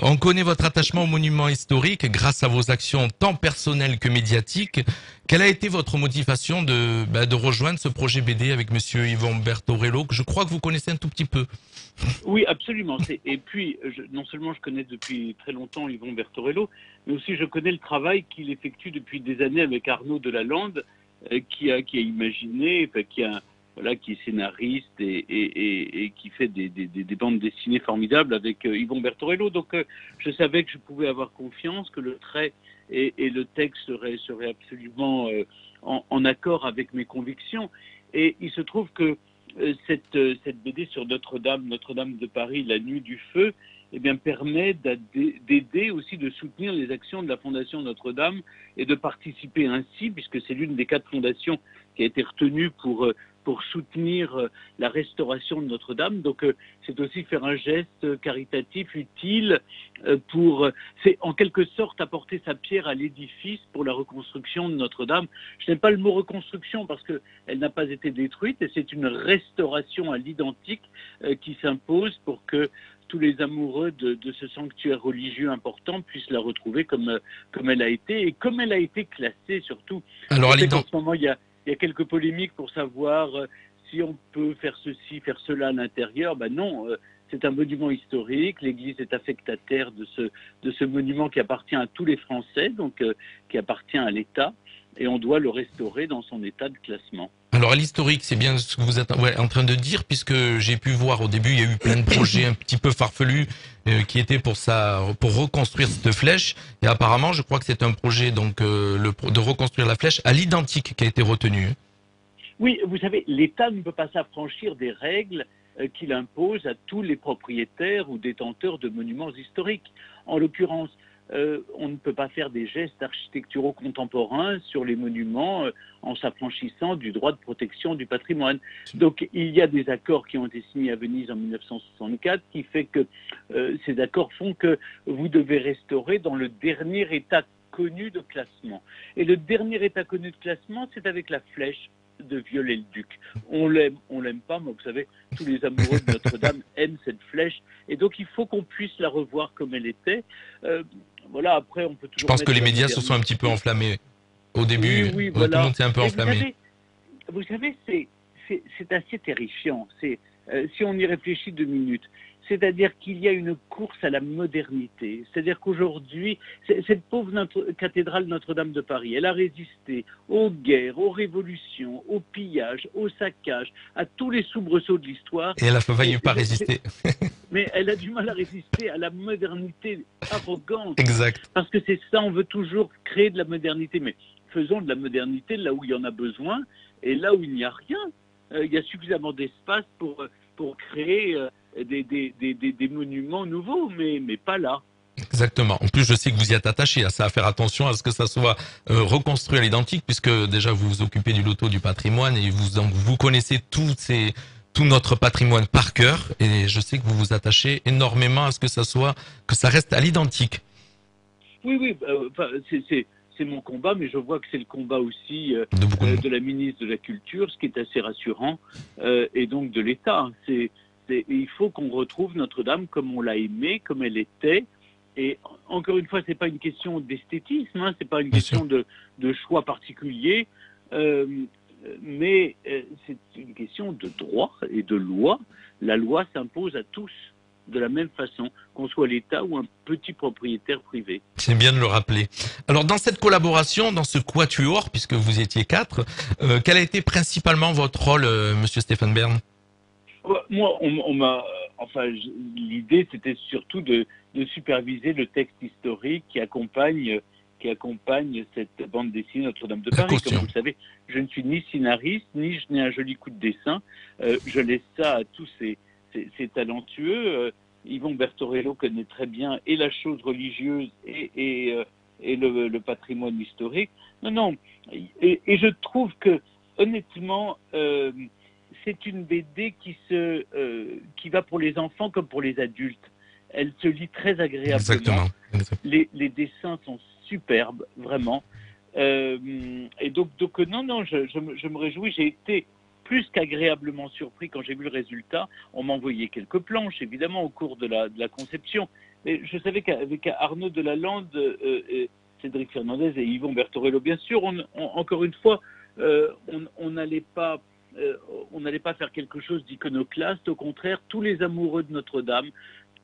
On connaît votre attachement aux monuments historiques grâce à vos actions tant personnelles que médiatiques. Quelle a été votre motivation de rejoindre ce projet BD avec monsieur Yvon Bertorello, que je crois que vous connaissez un tout petit peu? Oui, absolument. Et puis, non seulement je connais depuis très longtemps Yvon Bertorello, mais aussi je connais le travail qu'il effectue depuis des années avec Arnaud Delalande, qui a imaginé, qui est scénariste et qui fait des bandes dessinées formidables avec Yvon Bertorello. Donc, je savais que je pouvais avoir confiance, que le trait et le texte seraient absolument en accord avec mes convictions. Et il se trouve que cette BD sur Notre-Dame de Paris, la nuit du feu, permet d'aider aussi, de soutenir les actions de la Fondation Notre-Dame et de participer ainsi, puisque c'est l'une des 4 fondations qui a été retenue pour soutenir la restauration de Notre-Dame. Donc c'est aussi faire un geste caritatif utile c'est en quelque sorte apporter sa pierre à l'édifice pour la reconstruction de Notre-Dame. Je n'aime pas le mot reconstruction parce qu'elle n'a pas été détruite, et c'est une restauration à l'identique qui s'impose pour que tous les amoureux de ce sanctuaire religieux important puissent la retrouver comme elle a été, et comme elle a été classée surtout. Alors, en ce moment, il y a quelques polémiques pour savoir si on peut faire ceci, faire cela à l'intérieur. Non, c'est un monument historique. L'Église est affectataire de ce monument qui appartient à tous les Français, donc qui appartient à l'État, et on doit le restaurer dans son état de classement. Alors à l'historique, c'est bien ce que vous êtes en train de dire, puisque j'ai pu voir au début, il y a eu plein de projets un petit peu farfelus qui étaient pour reconstruire cette flèche. Et apparemment, je crois que c'est un projet de reconstruire la flèche à l'identique qui a été retenu. Oui, vous savez, l'État ne peut pas s'affranchir des règles qu'il impose à tous les propriétaires ou détenteurs de monuments historiques. En l'occurrence, on ne peut pas faire des gestes architecturaux contemporains sur les monuments en s'affranchissant du droit de protection du patrimoine. Donc il y a des accords qui ont été signés à Venise en 1964 qui fait que ces accords font que vous devez restaurer dans le dernier état connu de classement. Et le dernier état connu de classement, c'est avec la flèche de Viollet-le-Duc. On l'aime pas, mais vous savez, tous les amoureux de Notre-Dame aiment cette flèche, et donc il faut qu'on puisse la revoir comme elle était. Voilà, après on peut toujours... Je pense que les médias se sont un petit peu enflammés. Au début, oui, tout le monde s'est un peu enflammé. Vous savez, c'est assez terrifiant. Si on y réfléchit 2 minutes, c'est-à-dire qu'il y a une course à la modernité. C'est-à-dire qu'aujourd'hui, cette pauvre cathédrale Notre-Dame de Paris, elle a résisté aux guerres, aux révolutions, aux pillages, aux saccages, à tous les soubresauts de l'histoire. Et elle n'a failli pas résister. Mais elle a du mal à résister à la modernité arrogante. Exact. Parce que c'est ça, on veut toujours créer de la modernité. Mais faisons de la modernité là où il y en a besoin, et là où il n'y a rien. Il y a suffisamment d'espace pour créer des monuments nouveaux, mais pas là. Exactement. En plus, je sais que vous y êtes attaché à ça, à faire attention à ce que ça soit reconstruit à l'identique, puisque déjà vous vous occupez du loto du patrimoine et vous connaissez tout notre patrimoine par cœur, et je sais que vous vous attachez énormément à ce que ça reste à l'identique. Oui, c'est mon combat, mais je vois que c'est le combat aussi de la ministre de la Culture, ce qui est assez rassurant, et donc de l'État. Il faut qu'on retrouve Notre-Dame comme on l'a aimée, comme elle était. Et encore une fois, c'est pas une question d'esthétisme, c'est pas une question de choix particulier, mais c'est une question de droit et de loi. La loi s'impose à tous de la même façon, qu'on soit l'État ou un petit propriétaire privé. C'est bien de le rappeler. Alors dans cette collaboration, dans ce quatuor, puisque vous étiez 4, quel a été principalement votre rôle, monsieur Stéphane Bern? Moi, l'idée c'était surtout de superviser le texte historique qui accompagne cette bande dessinée Notre-Dame de Paris. Comme vous le savez, je ne suis ni scénariste, ni je n'ai un joli coup de dessin. Je laisse ça à tous ces talentueux. Yvon Bertorello connaît très bien et la chose religieuse et le patrimoine historique. Non. Et je trouve que, honnêtement, c'est une BD qui va pour les enfants comme pour les adultes. Elle se lit très agréablement. Exactement. Les dessins sont superbes, vraiment. Et donc non, je me réjouis. J'ai été plus qu'agréablement surpris quand j'ai vu le résultat. On m'a envoyé quelques planches, évidemment, au cours de la conception. Mais je savais qu'avec Arnaud Delalande, Cédric Fernandez et Yvon Bertorello, bien sûr, encore une fois, on n'allait pas faire quelque chose d'iconoclaste. Au contraire, tous les amoureux de Notre-Dame,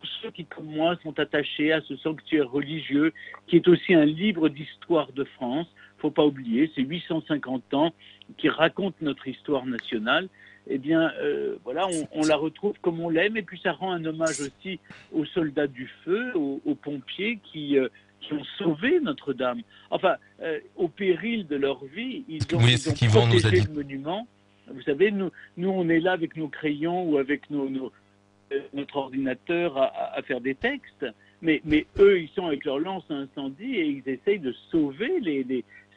tous ceux qui, comme moi, sont attachés à ce sanctuaire religieux, qui est aussi un livre d'histoire de France. Faut pas oublier, c'est 850 ans qui racontent notre histoire nationale. Eh bien, voilà, on la retrouve comme on l'aime, et puis ça rend un hommage aussi aux soldats du feu, aux pompiers qui ont sauvé Notre-Dame. Enfin, au péril de leur vie, ils ont protégé le monument. Vous savez, nous, on est là avec nos crayons ou avec notre ordinateur à faire des textes, mais eux, ils sont avec leur lance à incendie et ils essayent de sauver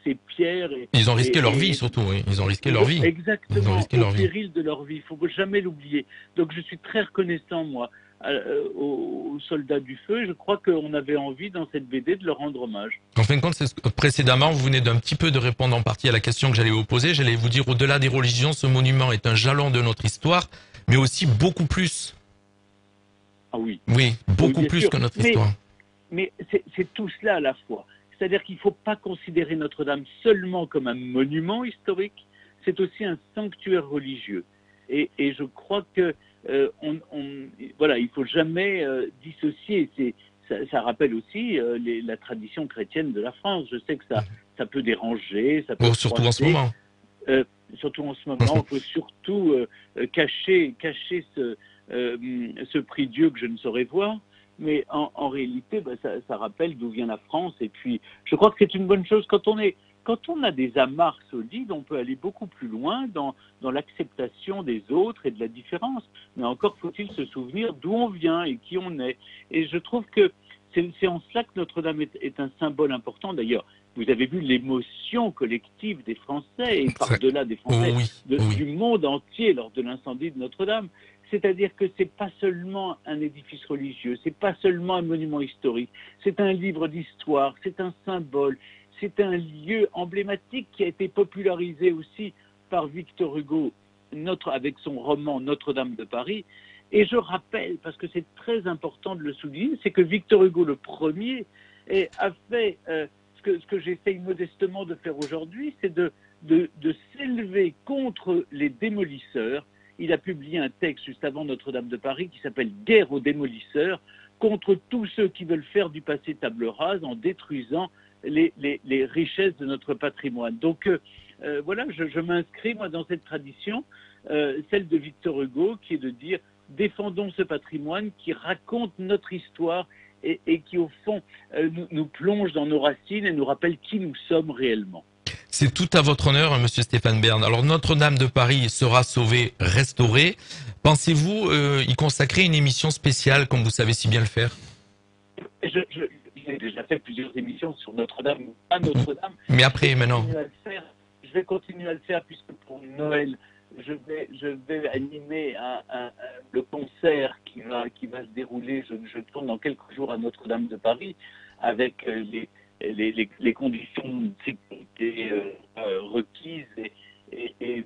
ces pierres. Ils ont risqué leur vie, surtout, oui. Ils ont risqué leur vie. Exactement, au péril de leur vie. Il ne faut jamais l'oublier. Donc, je suis très reconnaissant, moi, aux soldats du feu. Je crois qu'on avait envie, dans cette BD, de leur rendre hommage. En fin de compte, précédemment, vous venez d'un petit peu de répondre en partie à la question que j'allais vous poser. J'allais vous dire, au-delà des religions, ce monument est un jalon de notre histoire, mais aussi beaucoup plus. Ah oui. Oui, beaucoup plus que notre histoire. Mais c'est tout cela à la fois. C'est-à-dire qu'il ne faut pas considérer Notre-Dame seulement comme un monument historique, c'est aussi un sanctuaire religieux. Et je crois que voilà, il ne faut jamais dissocier. Ça rappelle aussi la tradition chrétienne de la France. Je sais que ça peut déranger, ça peut surtout en ce moment. Surtout en ce moment, il faut surtout cacher ce prix Dieu que je ne saurais voir. Mais en réalité, ça rappelle d'où vient la France. Et puis, je crois que c'est une bonne chose. Quand on a des amarres solides, on peut aller beaucoup plus loin dans l'acceptation des autres et de la différence. Mais encore faut-il se souvenir d'où on vient et qui on est. Et je trouve que c'est en cela que Notre-Dame est un symbole important. D'ailleurs, vous avez vu l'émotion collective des Français, et par-delà des Français, du monde entier lors de l'incendie de Notre-Dame. C'est-à-dire que c'est pas seulement un édifice religieux, c'est pas seulement un monument historique, c'est un livre d'histoire, c'est un symbole, c'est un lieu emblématique qui a été popularisé aussi par Victor Hugo, avec son roman Notre-Dame de Paris. Et je rappelle, parce que c'est très important de le souligner, c'est que Victor Hugo le premier a fait ce que j'essaye modestement de faire aujourd'hui, c'est de s'élever contre les démolisseurs. Il a publié un texte juste avant Notre-Dame de Paris qui s'appelle « Guerre aux démolisseurs » contre tous ceux qui veulent faire du passé table rase en détruisant les richesses de notre patrimoine. Donc voilà, je m'inscris moi dans cette tradition, celle de Victor Hugo, qui est de dire « Défendons ce patrimoine qui raconte notre histoire et qui au fond nous plonge dans nos racines et nous rappelle qui nous sommes réellement ». C'est tout à votre honneur, monsieur Stéphane Bern. Alors, Notre-Dame de Paris sera sauvée, restaurée. Pensez-vous y consacrer une émission spéciale, comme vous savez si bien le faire? J'ai déjà fait plusieurs émissions sur Notre-Dame, pas Notre-Dame. Mais après, maintenant. Je vais continuer à le faire, puisque pour Noël, je vais animer le concert qui va se dérouler. Je tourne dans quelques jours à Notre-Dame de Paris, avec les conditions de sécurité requises et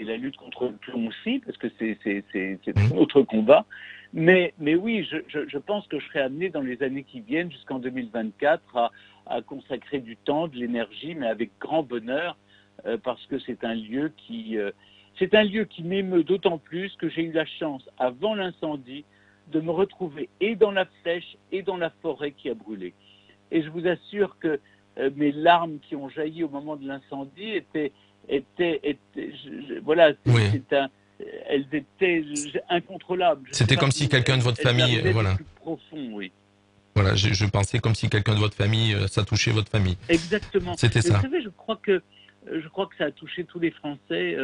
la lutte contre le plomb aussi, parce que c'est un autre combat. Mais oui, je pense que je serai amené dans les années qui viennent, jusqu'en 2024, à consacrer du temps, de l'énergie, mais avec grand bonheur, parce que c'est un lieu qui m'émeut d'autant plus que j'ai eu la chance, avant l'incendie, de me retrouver et dans la flèche et dans la forêt qui a brûlé. Et je vous assure que mes larmes qui ont jailli au moment de l'incendie elles étaient incontrôlables. C'était comme si quelqu'un de votre famille, voilà. Plus profond, oui. Voilà, je pensais comme si quelqu'un de votre famille, ça touchait votre famille. Exactement. C'était ça. Vous savez, je crois que ça a touché tous les Français,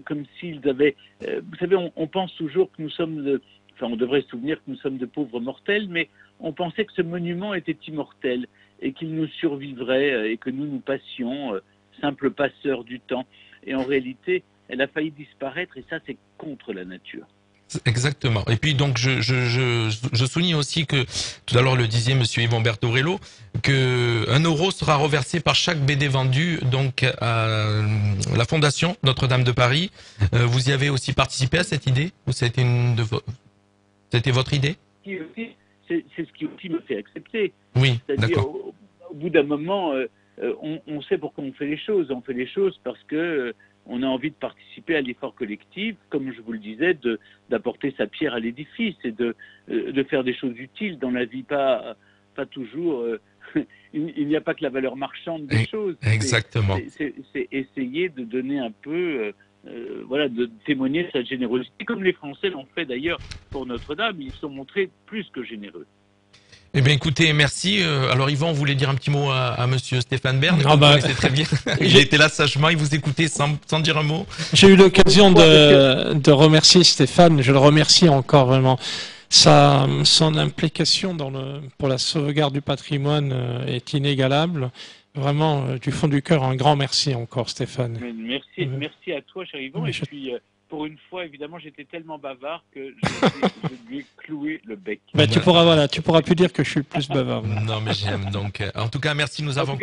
comme s'ils avaient. Vous savez, on pense toujours que nous sommes on devrait se souvenir que nous sommes de pauvres mortels, mais on pensait que ce monument était immortel et qu'il nous survivrait et que nous passions, simples passeurs du temps. Et en réalité, elle a failli disparaître et ça, c'est contre la nature. Exactement. Et puis donc je souligne aussi que tout à l'heure le disait Monsieur Yvon Bertorello que 1 euro sera reversé par chaque BD vendu donc à la Fondation Notre-Dame de Paris. Vous y avez aussi participé à cette idée ou c'était c'était votre idée? C'est ce qui aussi me fait accepter. Oui, C'est-à-dire d'accord. au bout d'un moment, on sait pourquoi on fait les choses. On fait les choses parce que on a envie de participer à l'effort collectif, comme je vous le disais, d'apporter sa pierre à l'édifice et de faire des choses utiles dans la vie, pas toujours. Il n'y a pas que la valeur marchande des choses. Exactement. C'est essayer de donner un peu, voilà, de témoigner sa générosité, comme les Français l'ont fait d'ailleurs pour Notre-Dame. Ils se sont montrés plus que généreux. Eh bien, écoutez, merci. Alors, Yvan, vous voulez dire un petit mot à Monsieur Stéphane Bern? Ah bah, vous connaissez très bien. Il était là sagement, il vous écoutait sans dire un mot. J'ai eu l'occasion de remercier Stéphane. Je le remercie encore vraiment. Son implication pour la sauvegarde du patrimoine est inégalable. Vraiment, du fond du cœur, un grand merci encore, Stéphane. Merci à toi, cher Yvan. Mais Et puis, pour une fois, évidemment, j'étais tellement bavard que je lui ai cloué le bec. Bah, tu pourras plus dire que je suis le plus bavard. Non, mais j'aime donc. En tout cas, merci. Nous avons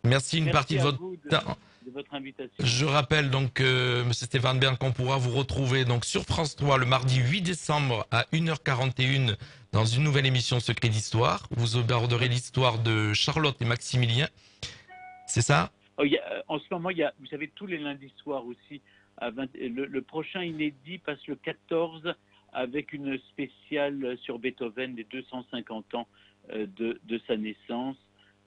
merci une partie de votre temps. De votre invitation. Je rappelle donc, Monsieur Stéphane Bern, qu'on pourra vous retrouver donc sur France 3 le mardi 8 décembre à 1h41 dans une nouvelle émission Secret d'Histoire. Vous aborderez l'histoire de Charlotte et Maximilien. C'est ça? En ce moment, vous savez, tous les lundis soirs aussi, le prochain inédit passe le 14 avec une spéciale sur Beethoven, les 250 ans de sa naissance.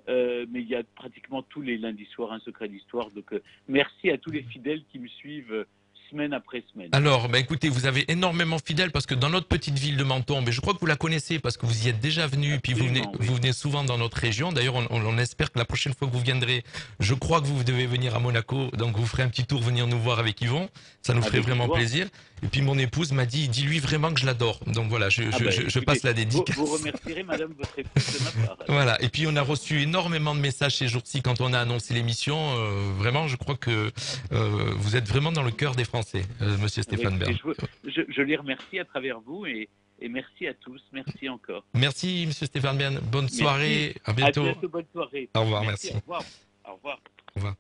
Mais il y a pratiquement tous les lundis soirs un secret d'histoire. Donc merci à tous les fidèles qui me suivent semaine après semaine. Alors, écoutez, vous avez énormément fidèles parce que dans notre petite ville de Menton, mais je crois que vous la connaissez parce que vous y êtes déjà venu, puis vous venez souvent dans notre région. D'ailleurs, on espère que la prochaine fois que vous viendrez, je crois que vous devez venir à Monaco, donc vous ferez un petit tour, venir nous voir avec Yvon. Ça nous ferait vraiment plaisir. Et puis mon épouse m'a dit, dis-lui vraiment que je l'adore. Donc voilà, je passe la dédicace. Vous remercierez madame votre épouse de ma part. Voilà, et puis on a reçu énormément de messages ces jours-ci quand on a annoncé l'émission. Vraiment, je crois que vous êtes vraiment dans le cœur des Français, Monsieur Stéphane Bern. Je les remercie à travers vous et merci à tous. Merci encore. Merci, Monsieur Stéphane Bern. Bonne soirée. À bientôt. À bientôt, bonne soirée. Au revoir, merci. Au revoir. Au revoir. Au revoir.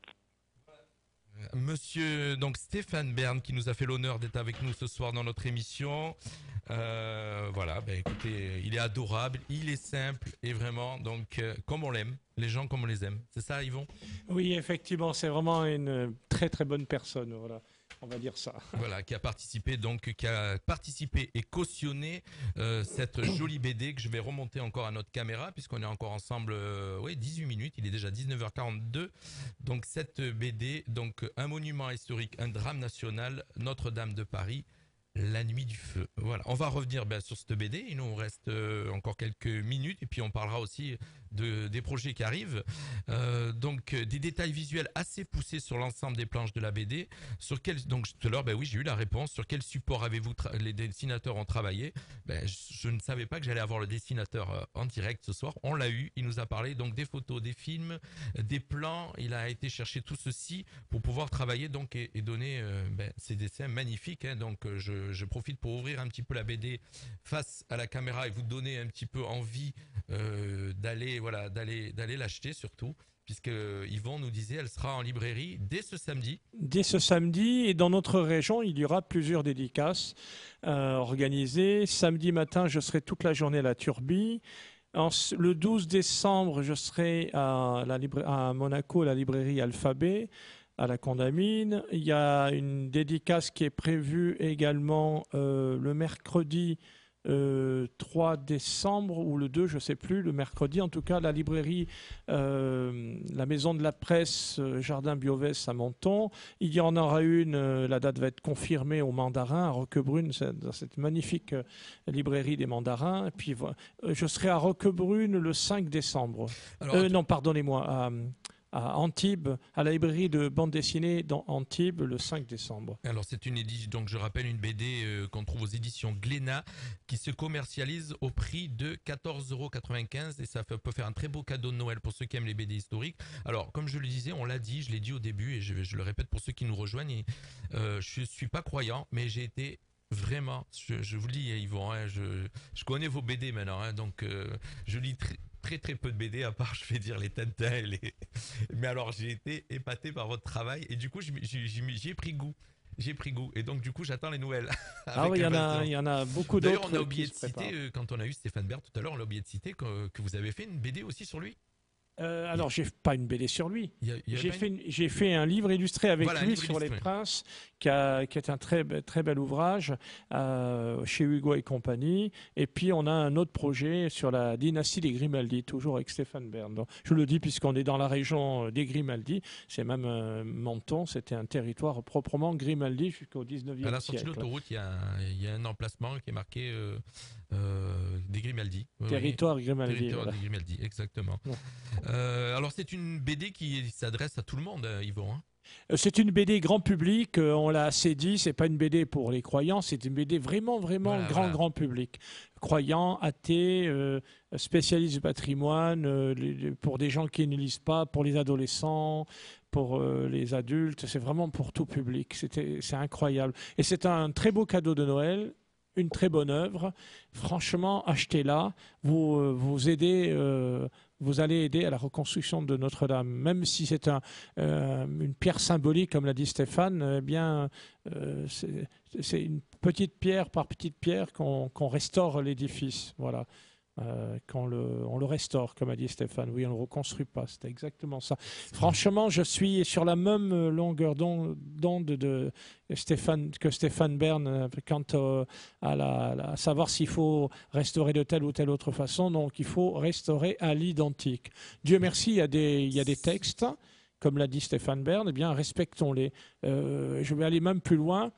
Monsieur donc Stéphane Bern qui nous a fait l'honneur d'être avec nous ce soir dans notre émission. Voilà, écoutez, il est adorable, il est simple et vraiment donc comme on l'aime, les gens comme on les aime. C'est ça, Yvon? Oui, effectivement, c'est vraiment une très très bonne personne. Voilà. On va dire ça. Voilà, qui a participé et cautionné cette jolie BD que je vais remonter encore à notre caméra puisqu'on est encore ensemble 18 minutes, il est déjà 19h42. Donc cette BD, donc un monument historique, un drame national, Notre-Dame de Paris, la nuit du feu. Voilà, on va revenir sur cette BD, il nous reste encore quelques minutes et puis on parlera aussi des projets qui arrivent. Donc des détails visuels assez poussés sur l'ensemble des planches de la BD. Donc tout à l'heure, oui, j'ai eu la réponse. Sur quel support avez-vous les dessinateurs ont travaillé? Je ne savais pas que j'allais avoir le dessinateur en direct ce soir. On l'a eu. Il nous a parlé donc des photos, des films, des plans. Il a été chercher tout ceci pour pouvoir travailler donc et donner ces dessins magnifiques. Donc je profite pour ouvrir un petit peu la BD face à la caméra et vous donner un petit peu envie d'aller l'acheter surtout, puisque Yvon nous disait elle sera en librairie dès ce samedi. Dès ce samedi, et dans notre région, il y aura plusieurs dédicaces organisées. Samedi matin, je serai toute la journée à la Turbie. Le 12 décembre, je serai à Monaco, à la librairie Alphabet, à la Condamine. Il y a une dédicace qui est prévue également le mercredi 3 décembre ou le 2, je ne sais plus, le mercredi. En tout cas, la librairie, la maison de la presse, Jardin Biovès à Menton. Il y en aura une, la date va être confirmée au Mandarin, à Roquebrune, dans cette magnifique librairie des Mandarins. Et puis, je serai à Roquebrune le 5 décembre. Non, pardonnez-moi, à Antibes, à la librairie de bande dessinée dans Antibes le 5 décembre. Alors c'est une édition, donc je rappelle une BD qu'on trouve aux éditions Glénat qui se commercialise au prix de 14,95 € et ça peut faire un très beau cadeau de Noël pour ceux qui aiment les BD historiques. Alors comme je le disais, on l'a dit, je l'ai dit au début et je le répète pour ceux qui nous rejoignent, je suis pas croyant mais j'ai été Vraiment, je vous le dis, Yvon, hein, je connais vos BD maintenant, hein, donc je lis très peu de BD, à part, je vais dire, les Tintins et les... Mais alors, j'ai été épaté par votre travail, et du coup, j'y ai pris goût. J'ai pris goût, et donc du coup, j'attends les nouvelles. Ah oui, il y en a beaucoup d'autres. D'ailleurs, on a oublié de citer, quand on a eu Stéphane Bern tout à l'heure, on a oublié de citer que vous avez fait une BD aussi sur lui. Alors, j'ai pas une BD sur lui. J'ai fait un livre illustré avec voilà, lui sur les princes, qui est un très bel ouvrage chez Hugo et compagnie. Et puis, on a un autre projet sur la dynastie des Grimaldi, toujours avec Stéphane Bern. Donc, je le dis puisqu'on est dans la région des Grimaldi. C'est même Menton, c'était un territoire proprement Grimaldi jusqu'au 19e siècle. À la sortie de l'autoroute, il y a un emplacement qui est marqué des Grimaldi. Territoire Grimaldi. Territoire voilà. des Grimaldi, exactement. Ouais. Alors c'est une BD qui s'adresse à tout le monde, Yvon. Hein. C'est une BD grand public, on l'a assez dit, c'est pas une BD pour les croyants, c'est une BD vraiment grand public. Croyants, athées, spécialistes du patrimoine, pour des gens qui ne lisent pas, pour les adolescents, pour les adultes, c'est vraiment pour tout public, c'est incroyable. Et c'est un très beau cadeau de Noël. Une très bonne œuvre. Franchement, achetez-la. Vous allez aider à la reconstruction de Notre-Dame. Même si c'est une pierre symbolique, comme l'a dit Stéphane, eh bien, c'est une petite pierre par petite pierre qu'on restaure l'édifice. Voilà. On le restaure, comme a dit Stéphane. Oui, on ne le reconstruit pas. C'est exactement ça. Franchement, je suis sur la même longueur d'onde que Stéphane Bern quant à savoir s'il faut restaurer de telle ou telle autre façon. Donc, il faut restaurer à l'identique. Dieu merci, il y a des textes, comme l'a dit Stéphane Bern. Eh bien, respectons-les. Je vais aller même plus loin.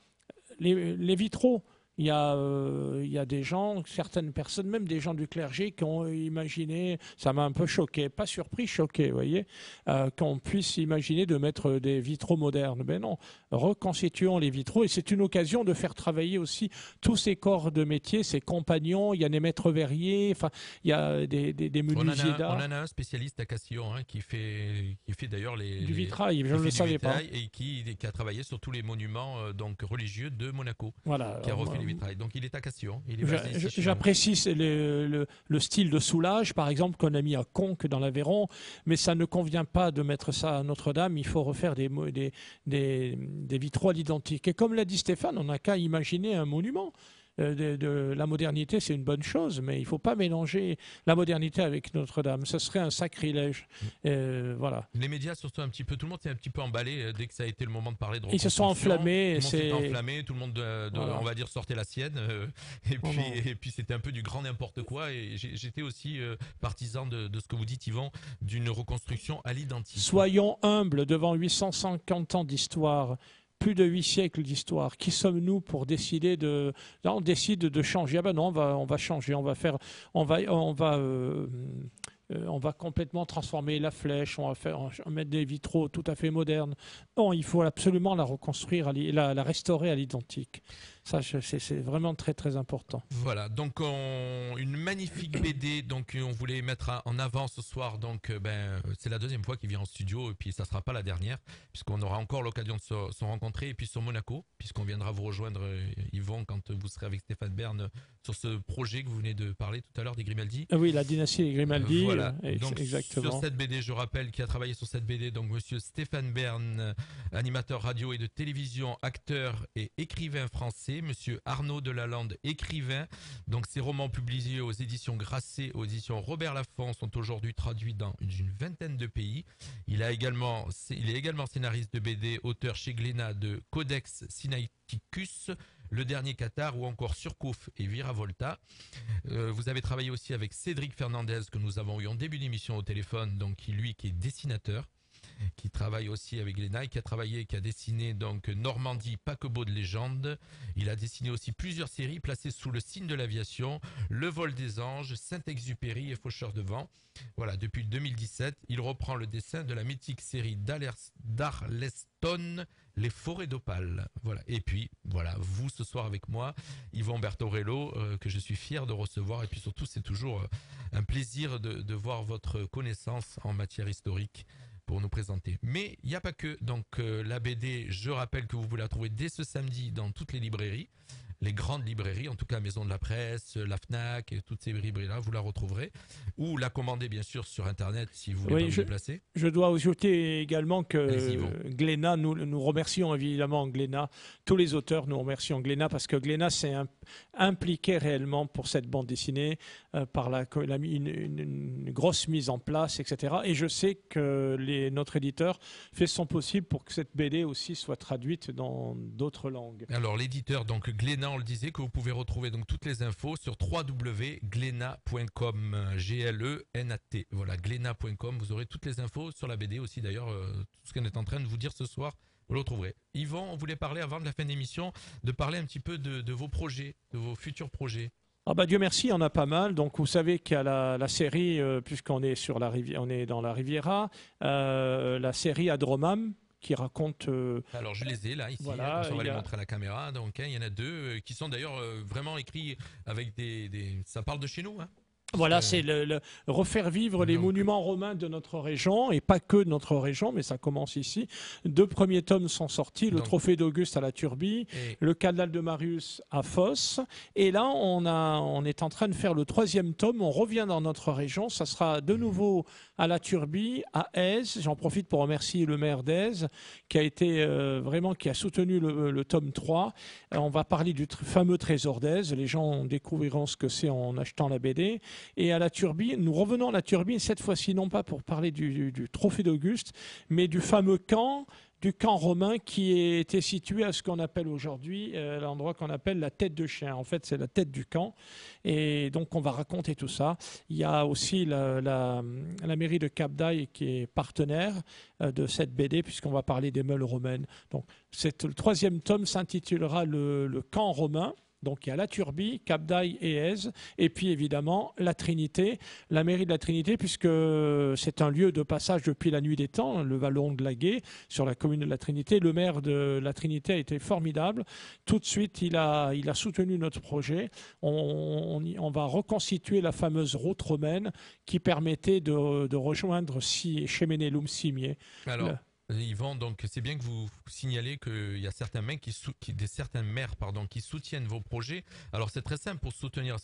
Les vitraux. Il y a des gens, certaines personnes, même des gens du clergé, qui ont imaginé, ça m'a un peu choqué, pas surpris, choqué, vous voyez, qu'on puisse imaginer de mettre des vitraux modernes. Ben non, reconstituons les vitraux, et c'est une occasion de faire travailler aussi tous ces corps de métier, ces compagnons. Il y a des maîtres verriers, enfin, il y a des menuisiers d'art. On en a un spécialiste à Castillon, hein, qui fait d'ailleurs du vitrail, je ne le savais pas. Et qui a travaillé sur tous les monuments donc religieux de Monaco. Voilà. Qui a refait les vitrail. Donc il est à Castillon. J'apprécie le style de Soulages, par exemple, qu'on a mis à Conques dans l'Aveyron, mais ça ne convient pas de mettre ça à Notre-Dame. Il faut refaire des vitraux à l'identique. Et comme l'a dit Stéphane, on n'a qu'à imaginer un monument. La modernité, c'est une bonne chose, mais il ne faut pas mélanger la modernité avec Notre-Dame. Ce serait un sacrilège. Voilà. Les médias, surtout un petit peu, tout le monde s'est un petit peu emballé dès que ça a été le moment de parler de reconstruction. Ils se sont enflammés. Tout le monde s'est enflammé, tout le monde, voilà. On va dire, sortait la sienne. Et puis c'était un peu du grand n'importe quoi. Et j'étais aussi partisan de ce que vous dites, Yvon, d'une reconstruction à l'identique. Soyons humbles devant 850 ans d'histoire. Plus de 8 siècles d'histoire. Qui sommes-nous pour décider de... Là, on décide de changer. Ah ben non, on va changer. On va complètement transformer la flèche. On va mettre des vitraux tout à fait modernes. Non, il faut absolument la reconstruire, la restaurer à l'identique. Ça, c'est vraiment très très important. Voilà, donc une magnifique BD, donc on voulait mettre en avant ce soir. Donc c'est la deuxième fois qu'il vient en studio, et puis ça sera pas la dernière, puisqu'on aura encore l'occasion de se rencontrer. Et puis sur Monaco, puisqu'on viendra vous rejoindre, Yvon, quand vous serez avec Stéphane Bern sur ce projet que vous venez de parler tout à l'heure des Grimaldi. Oui, la dynastie des Grimaldi. Voilà. Donc, exactement. Sur cette BD, je rappelle, qui a travaillé sur cette BD, donc monsieur Stéphane Bern, animateur radio et de télévision, acteur et écrivain français. Monsieur Arnaud Delalande, écrivain. Donc ses romans publiés aux éditions Grasset, aux éditions Robert Laffont, sont aujourd'hui traduits dans une vingtaine de pays. Il est également scénariste de BD, auteur chez Glénat de Codex Sinaiticus, Le Dernier Qatar ou encore Surcouf et Viravolta. Vous avez travaillé aussi avec Cédric Fernandez, que nous avons eu en début d'émission au téléphone, donc qui est dessinateur, qui travaille aussi avec Glénat, qui a dessiné donc Normandie, paquebot de légende. Il a dessiné aussi plusieurs séries placées sous le signe de l'aviation, Le vol des anges, Saint-Exupéry et Faucheur de vent. Voilà, depuis 2017, il reprend le dessin de la mythique série d'Arleston, Les forêts d'Opale. Voilà. Et puis, voilà, vous ce soir avec moi, Yvon Bertorello, que je suis fier de recevoir. Et puis surtout, c'est toujours un plaisir de voir votre connaissance en matière historique pour nous présenter. Mais il n'y a pas que. Donc la BD, je rappelle que vous pouvez la trouver dès ce samedi dans toutes les librairies. les grandes librairies, en tout cas Maison de la Presse, la Fnac, et toutes ces librairies-là, vous la retrouverez. Ou la commander bien sûr sur Internet si vous voulez pas vous déplacer. Je dois ajouter également que Glénat, nous remercions évidemment Glénat, tous les auteurs nous remercions Glénat parce que Glénat s'est impliqué réellement pour cette bande dessinée par une grosse mise en place, etc. Et je sais que notre éditeur fait son possible pour que cette BD aussi soit traduite dans d'autres langues. Alors l'éditeur, donc Glénat, on le disait, que vous pouvez retrouver donc toutes les infos sur www.glenat.com, G-L-E-N-A-T. Voilà, glenat.com, vous aurez toutes les infos sur la BD aussi d'ailleurs, tout ce qu'on est en train de vous dire ce soir, vous le retrouverez. Yvan, on voulait parler avant de la fin de l'émission, de parler un petit peu de vos projets, de vos futurs projets. Ah bah Dieu merci, il y en a pas mal. Donc vous savez qu'il y a la série, puisqu'on est sur la rivière, on est dans la Riviera, la série Adromam qui raconte. Alors je les ai là ici, voilà, on va les montrer à la caméra. Donc il y en a deux qui sont d'ailleurs vraiment écrits avec ça parle de chez nous. Hein. Voilà, c'est refaire vivre les monuments romains de notre région, et pas que de notre région, mais ça commence ici. 2 premiers tomes sont sortis, le Trophée d'Auguste à la Turbie, le Canal de Marius à Fosse, et là on est en train de faire le 3e tome, on revient dans notre région, ça sera de nouveau à la Turbie, à Aise. J'en profite pour remercier le maire d'Aise, qui a été qui a soutenu le tome 3. On va parler du fameux trésor d'Aise, les gens découvriront ce que c'est en achetant la BD. Et à la Turbie, nous revenons à la Turbie, cette fois-ci non pas pour parler du Trophée d'Auguste, mais du fameux camp romain qui était situé à ce qu'on appelle aujourd'hui, l'endroit qu'on appelle la tête de chien. En fait, c'est la tête du camp. Et donc, on va raconter tout ça. Il y a aussi la mairie de Cap d'Aille qui est partenaire de cette BD, puisqu'on va parler des meules romaines. Donc, le 3e tome s'intitulera le camp romain. Donc il y a la Turbie, Cap d'Aille et Aise, et puis évidemment la Trinité, la mairie de la Trinité, puisque c'est un lieu de passage depuis la nuit des temps, le vallon de la Gué, sur la commune de la Trinité. Le maire de la Trinité a été formidable. Tout de suite, il a soutenu notre projet. On va reconstituer la fameuse route romaine qui permettait de rejoindre Chemenelum Cimier. Alors, Yvan, donc c'est bien que vous signalez qu'il y a certains maires qui soutiennent vos projets. Alors c'est très simple, pour soutenir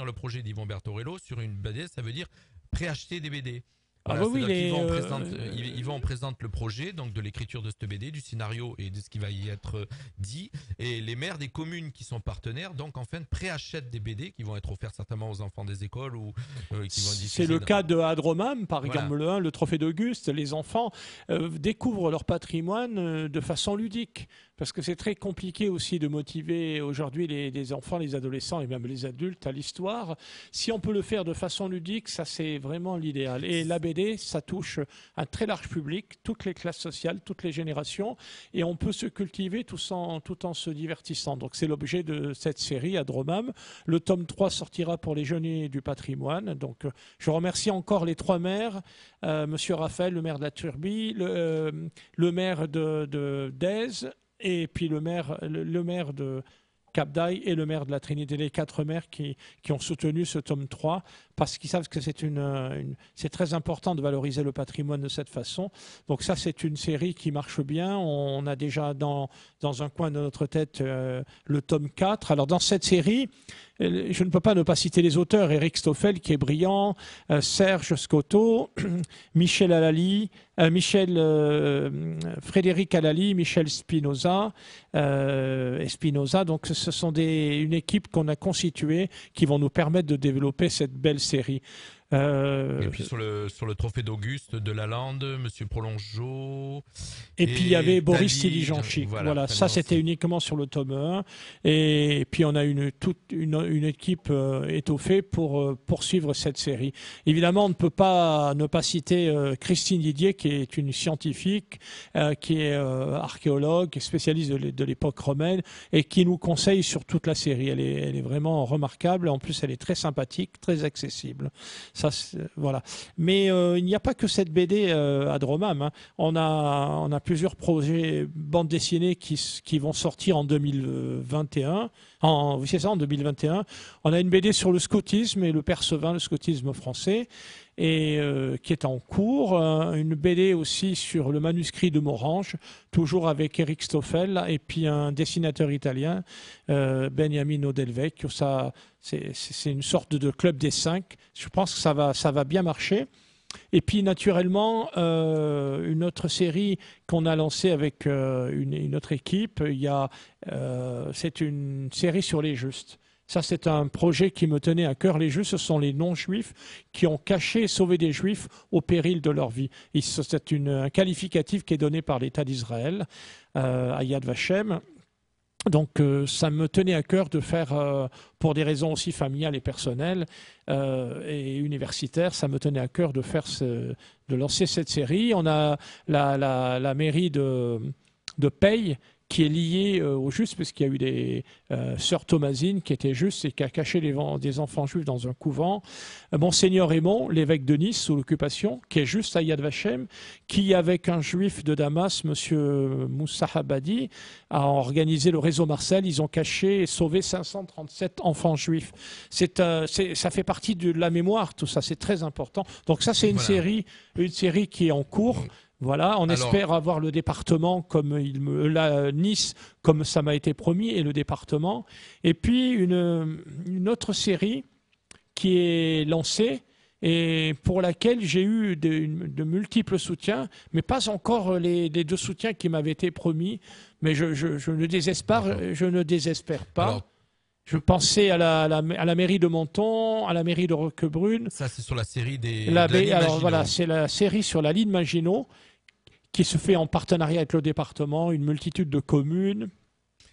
le projet d'Yvan Bertorello sur une BD, ça veut dire préacheter des BD. Voilà, Yvan présente le projet donc de l'écriture de cette BD, du scénario et de ce qui va y être dit. Et les maires des communes qui sont partenaires, donc en fait, préachètent des BD qui vont être offerts certainement aux enfants des écoles ou qui vont diffuser. C'est le cas de Adromam, par exemple, le Trophée d'Auguste. Les enfants découvrent leur patrimoine de façon ludique. Parce que c'est très compliqué aussi de motiver aujourd'hui les enfants, les adolescents et même les adultes à l'histoire. Si on peut le faire de façon ludique, ça c'est vraiment l'idéal. Et la BD, ça touche un très large public, toutes les classes sociales, toutes les générations, et on peut se cultiver tout en se divertissant. Donc c'est l'objet de cette série Adromam. Le tome 3 sortira pour les jeunes du patrimoine. Donc je remercie encore les 3 maires, Monsieur Raphaël, le maire de la Turbie, le maire d'Aise, et puis le maire de Cap d'Aille et le maire de la Trinité, les 4 maires qui ont soutenu ce tome 3 parce qu'ils savent que c'est très important de valoriser le patrimoine de cette façon. Donc ça, c'est une série qui marche bien. On a déjà dans un coin de notre tête le tome 4. Alors dans cette série, je ne peux pas ne pas citer les auteurs. Éric Stoffel qui est brillant, Serge Scotto, Michel Alali, Frédéric Alali, Michel Spinoza, donc ce sont une équipe qu'on a constituée qui vont nous permettre de développer cette belle série. Et puis sur le trophée d'Auguste de Lalande, Monsieur Prolongeau. Et puis il y avait Boris Tilijanchik. Voilà, ça c'était uniquement sur le tome 1. Et puis on a une équipe étoffée pour poursuivre cette série. Évidemment, on ne peut pas ne pas citer Christine Didier, qui est une scientifique, qui est archéologue, spécialiste de l'époque romaine, et qui nous conseille sur toute la série. Elle est vraiment remarquable. En plus, elle est très sympathique, très accessible. Ça, voilà. Mais il n'y a pas que cette BD Adromam. Hein. On a plusieurs projets bandes dessinées qui vont sortir en 2021. c'est ça, en 2021. On a une BD sur le scoutisme et le Percevin, le scoutisme français, et qui est en cours. Une BD aussi sur le manuscrit de Morange, toujours avec Eric Stoffel, et puis un dessinateur italien, Beniamino Del Vecchio. Ça, c'est une sorte de club des 5. Je pense que ça va bien marcher. Et puis naturellement, une autre série qu'on a lancée avec une autre équipe, c'est une série sur les justes. Ça, c'est un projet qui me tenait à cœur. Les justes, ce sont les non-juifs qui ont caché et sauvé des juifs au péril de leur vie. C'est un qualificatif qui est donné par l'État d'Israël à Yad Vashem. Donc ça me tenait à cœur de faire, pour des raisons aussi familiales et personnelles et universitaires, ça me tenait à cœur de lancer cette série. On a la mairie de Paye qui est liée aux Justes, parce qu'il y a eu des sœurs Thomasines qui étaient justes et qui a caché des enfants juifs dans un couvent. Monseigneur Raymond, l'évêque de Nice sous l'occupation, qui est juste à Yad Vashem, qui, avec un juif de Damas, monsieur Moussa Habadi, a organisé le réseau Marcel. Ils ont caché et sauvé 537 enfants juifs. Ça fait partie de la mémoire, tout ça, c'est très important. Donc ça, c'est une série qui est en cours. Voilà, on espère avoir le département comme Nice, comme ça m'a été promis, et le département. Et puis une autre série qui est lancée et pour laquelle j'ai eu de multiples soutiens, mais pas encore les 2 soutiens qui m'avaient été promis. Mais je ne désespère pas. Alors, je pensais à la mairie de Menton, à la mairie de Roquebrune. Ça, c'est sur la série c'est la série sur la ligne Maginot, qui se fait en partenariat avec le département, une multitude de communes,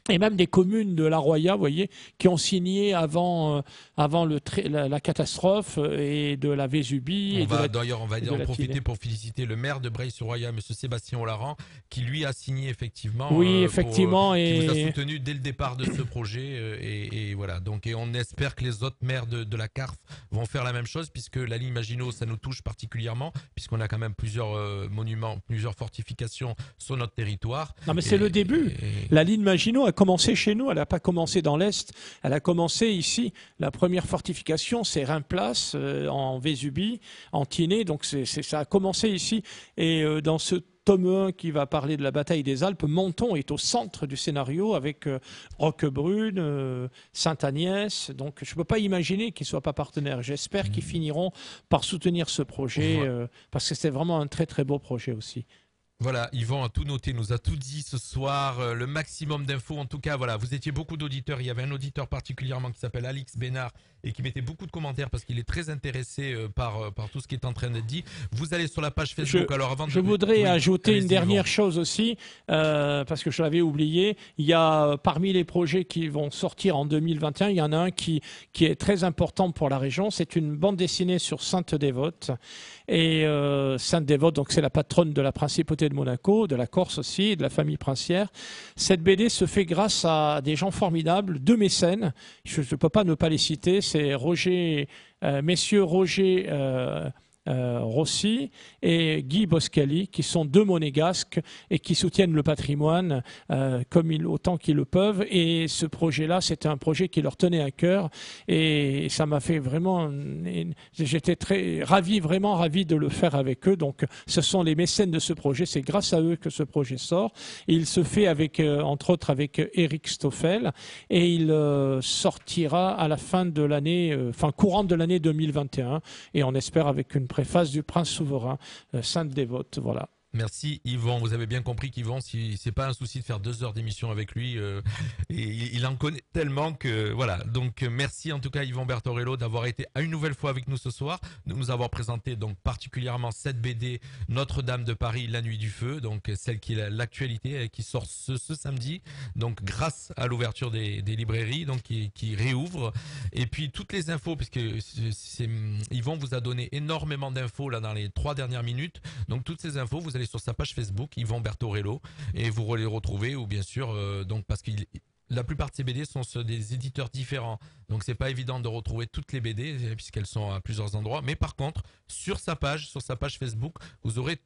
et même des communes de la Roya, vous voyez, qui ont signé avant la catastrophe et de la Vésubie. D'ailleurs, on va en profiter pour féliciter le maire de Breil-sur-Roya, M. Sébastien Olaran, qui lui a signé effectivement. Oui, effectivement. Qui vous a soutenu dès le départ de ce projet. Et voilà. Donc, et on espère que les autres maires de la CARF vont faire la même chose, puisque la ligne Maginot, ça nous touche particulièrement, puisqu'on a quand même plusieurs monuments, plusieurs fortifications sur notre territoire. Non, mais c'est le début. La ligne Maginot a commencé chez nous, elle n'a pas commencé dans l'Est, elle a commencé ici. La première fortification, c'est Reims-Place, en Vésubie, en Tinée, donc ça a commencé ici. Et dans ce tome 1 qui va parler de la bataille des Alpes, Menton est au centre du scénario avec Roquebrune, Sainte-Agnès. Donc je ne peux pas imaginer qu'ils ne soient pas partenaires. J'espère qu'ils finiront par soutenir ce projet parce que c'est vraiment un très très beau projet aussi. Voilà, Yvan a tout noté, nous a tout dit ce soir, le maximum d'infos. En tout cas, voilà, vous étiez beaucoup d'auditeurs. Il y avait un auditeur particulièrement qui s'appelle Alix Bénard et qui mettait beaucoup de commentaires parce qu'il est très intéressé par tout ce qui est en train d'être dit. Vous allez sur la page Facebook. Je voudrais ajouter une dernière chose aussi, parce que je l'avais oublié. Il y a parmi les projets qui vont sortir en 2021, il y en a un qui est très important pour la région. C'est une bande dessinée sur Sainte Dévote. Et Sainte Dévote, donc c'est la patronne de la principauté de Monaco, de la Corse aussi, de la famille princière. Cette BD se fait grâce à des gens formidables, 2 mécènes. Je ne peux pas ne pas les citer. C'est messieurs Roger Rossi et Guy Boscali, qui sont 2 monégasques et qui soutiennent le patrimoine autant qu'ils le peuvent. Et ce projet-là, c'était un projet qui leur tenait à cœur. Et ça m'a fait vraiment... J'étais vraiment ravi de le faire avec eux. Donc, ce sont les mécènes de ce projet. C'est grâce à eux que ce projet sort. Et il se fait entre autres avec Eric Stoffel. Et il sortira à la fin de l'année, courante de l'année 2021. Et on espère avec une préface du prince souverain, Sainte Dévote, voilà. Merci Yvan, vous avez bien compris qu'Yvan, si c'est pas un souci de faire 2 heures d'émission avec lui, et il en connaît tellement que voilà. Donc merci en tout cas Yvan Bertorello d'avoir été une nouvelle fois avec nous ce soir, de nous avoir présenté donc particulièrement cette BD Notre-Dame de Paris, La Nuit du Feu, donc celle qui est l'actualité, qui sort ce samedi, donc grâce à l'ouverture des librairies, donc qui réouvre. Et puis toutes les infos, puisque Yvan vous a donné énormément d'infos là dans les 3 dernières minutes, donc toutes ces infos vous allez sur sa page Facebook, Yvan Bertorello, et vous les retrouvez, ou bien sûr, donc parce que la plupart de ces BD sont sur des éditeurs différents, donc c'est pas évident de retrouver toutes les BD puisqu'elles sont à plusieurs endroits. Mais par contre, sur sa page Facebook, vous aurez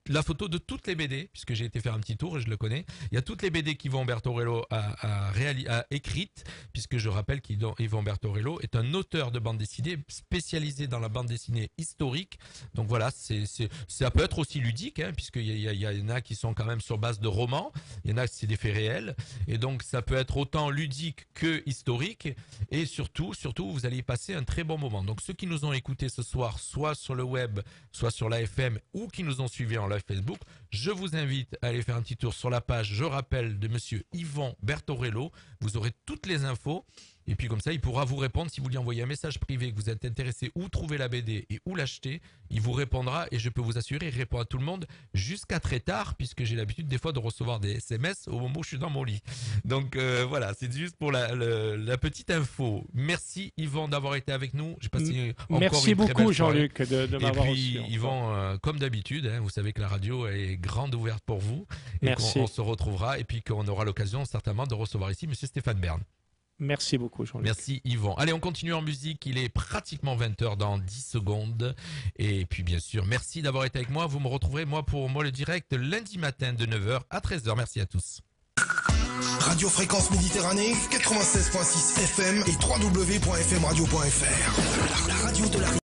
la photo de toutes les BD, puisque j'ai été faire un petit tour et je le connais. Il y a toutes les BD qu'Yvan Bertorello a écrites, puisque je rappelle qu'Yvan Bertorello est un auteur de bande dessinée spécialisé dans la bande dessinée historique. Donc voilà, ça peut être aussi ludique, hein, puisqu'il y en a qui sont quand même sur base de romans, il y en a c'est des faits réels, et donc ça peut être autant ludique que historique, et surtout, vous allez y passer un très bon moment. Donc ceux qui nous ont écoutés ce soir, soit sur le web, soit sur la FM, ou qui nous ont suivis en live Facebook, je vous invite à aller faire un petit tour sur la page, je rappelle, de monsieur Yvan Bertorello. Vous aurez toutes les infos. Et puis comme ça, il pourra vous répondre si vous lui envoyez un message privé que vous êtes intéressé où trouver la BD et où l'acheter. Il vous répondra et je peux vous assurer, il répond à tout le monde jusqu'à très tard puisque j'ai l'habitude des fois de recevoir des SMS au moment où je suis dans mon lit. Donc voilà, c'est juste pour la petite info. Merci Yvan d'avoir été avec nous. J'ai passé encore Merci une très beaucoup belle soirée. Jean-Luc de m'avoir reçu. Et puis Yvan, comme d'habitude, hein, vous savez que la radio est grande ouverte pour vous et qu'on se retrouvera et puis qu'on aura l'occasion certainement de recevoir ici monsieur Stéphane Bern. Merci beaucoup Jean-Luc. Merci Yvan. Allez, on continue en musique. Il est pratiquement 20h dans 10 secondes. Et puis bien sûr, merci d'avoir été avec moi. Vous me retrouverez pour le direct lundi matin de 9h à 13h. Merci à tous. Radio Fréquence Méditerranée, 96.6 FM et www.fmradio.fr. La radio de la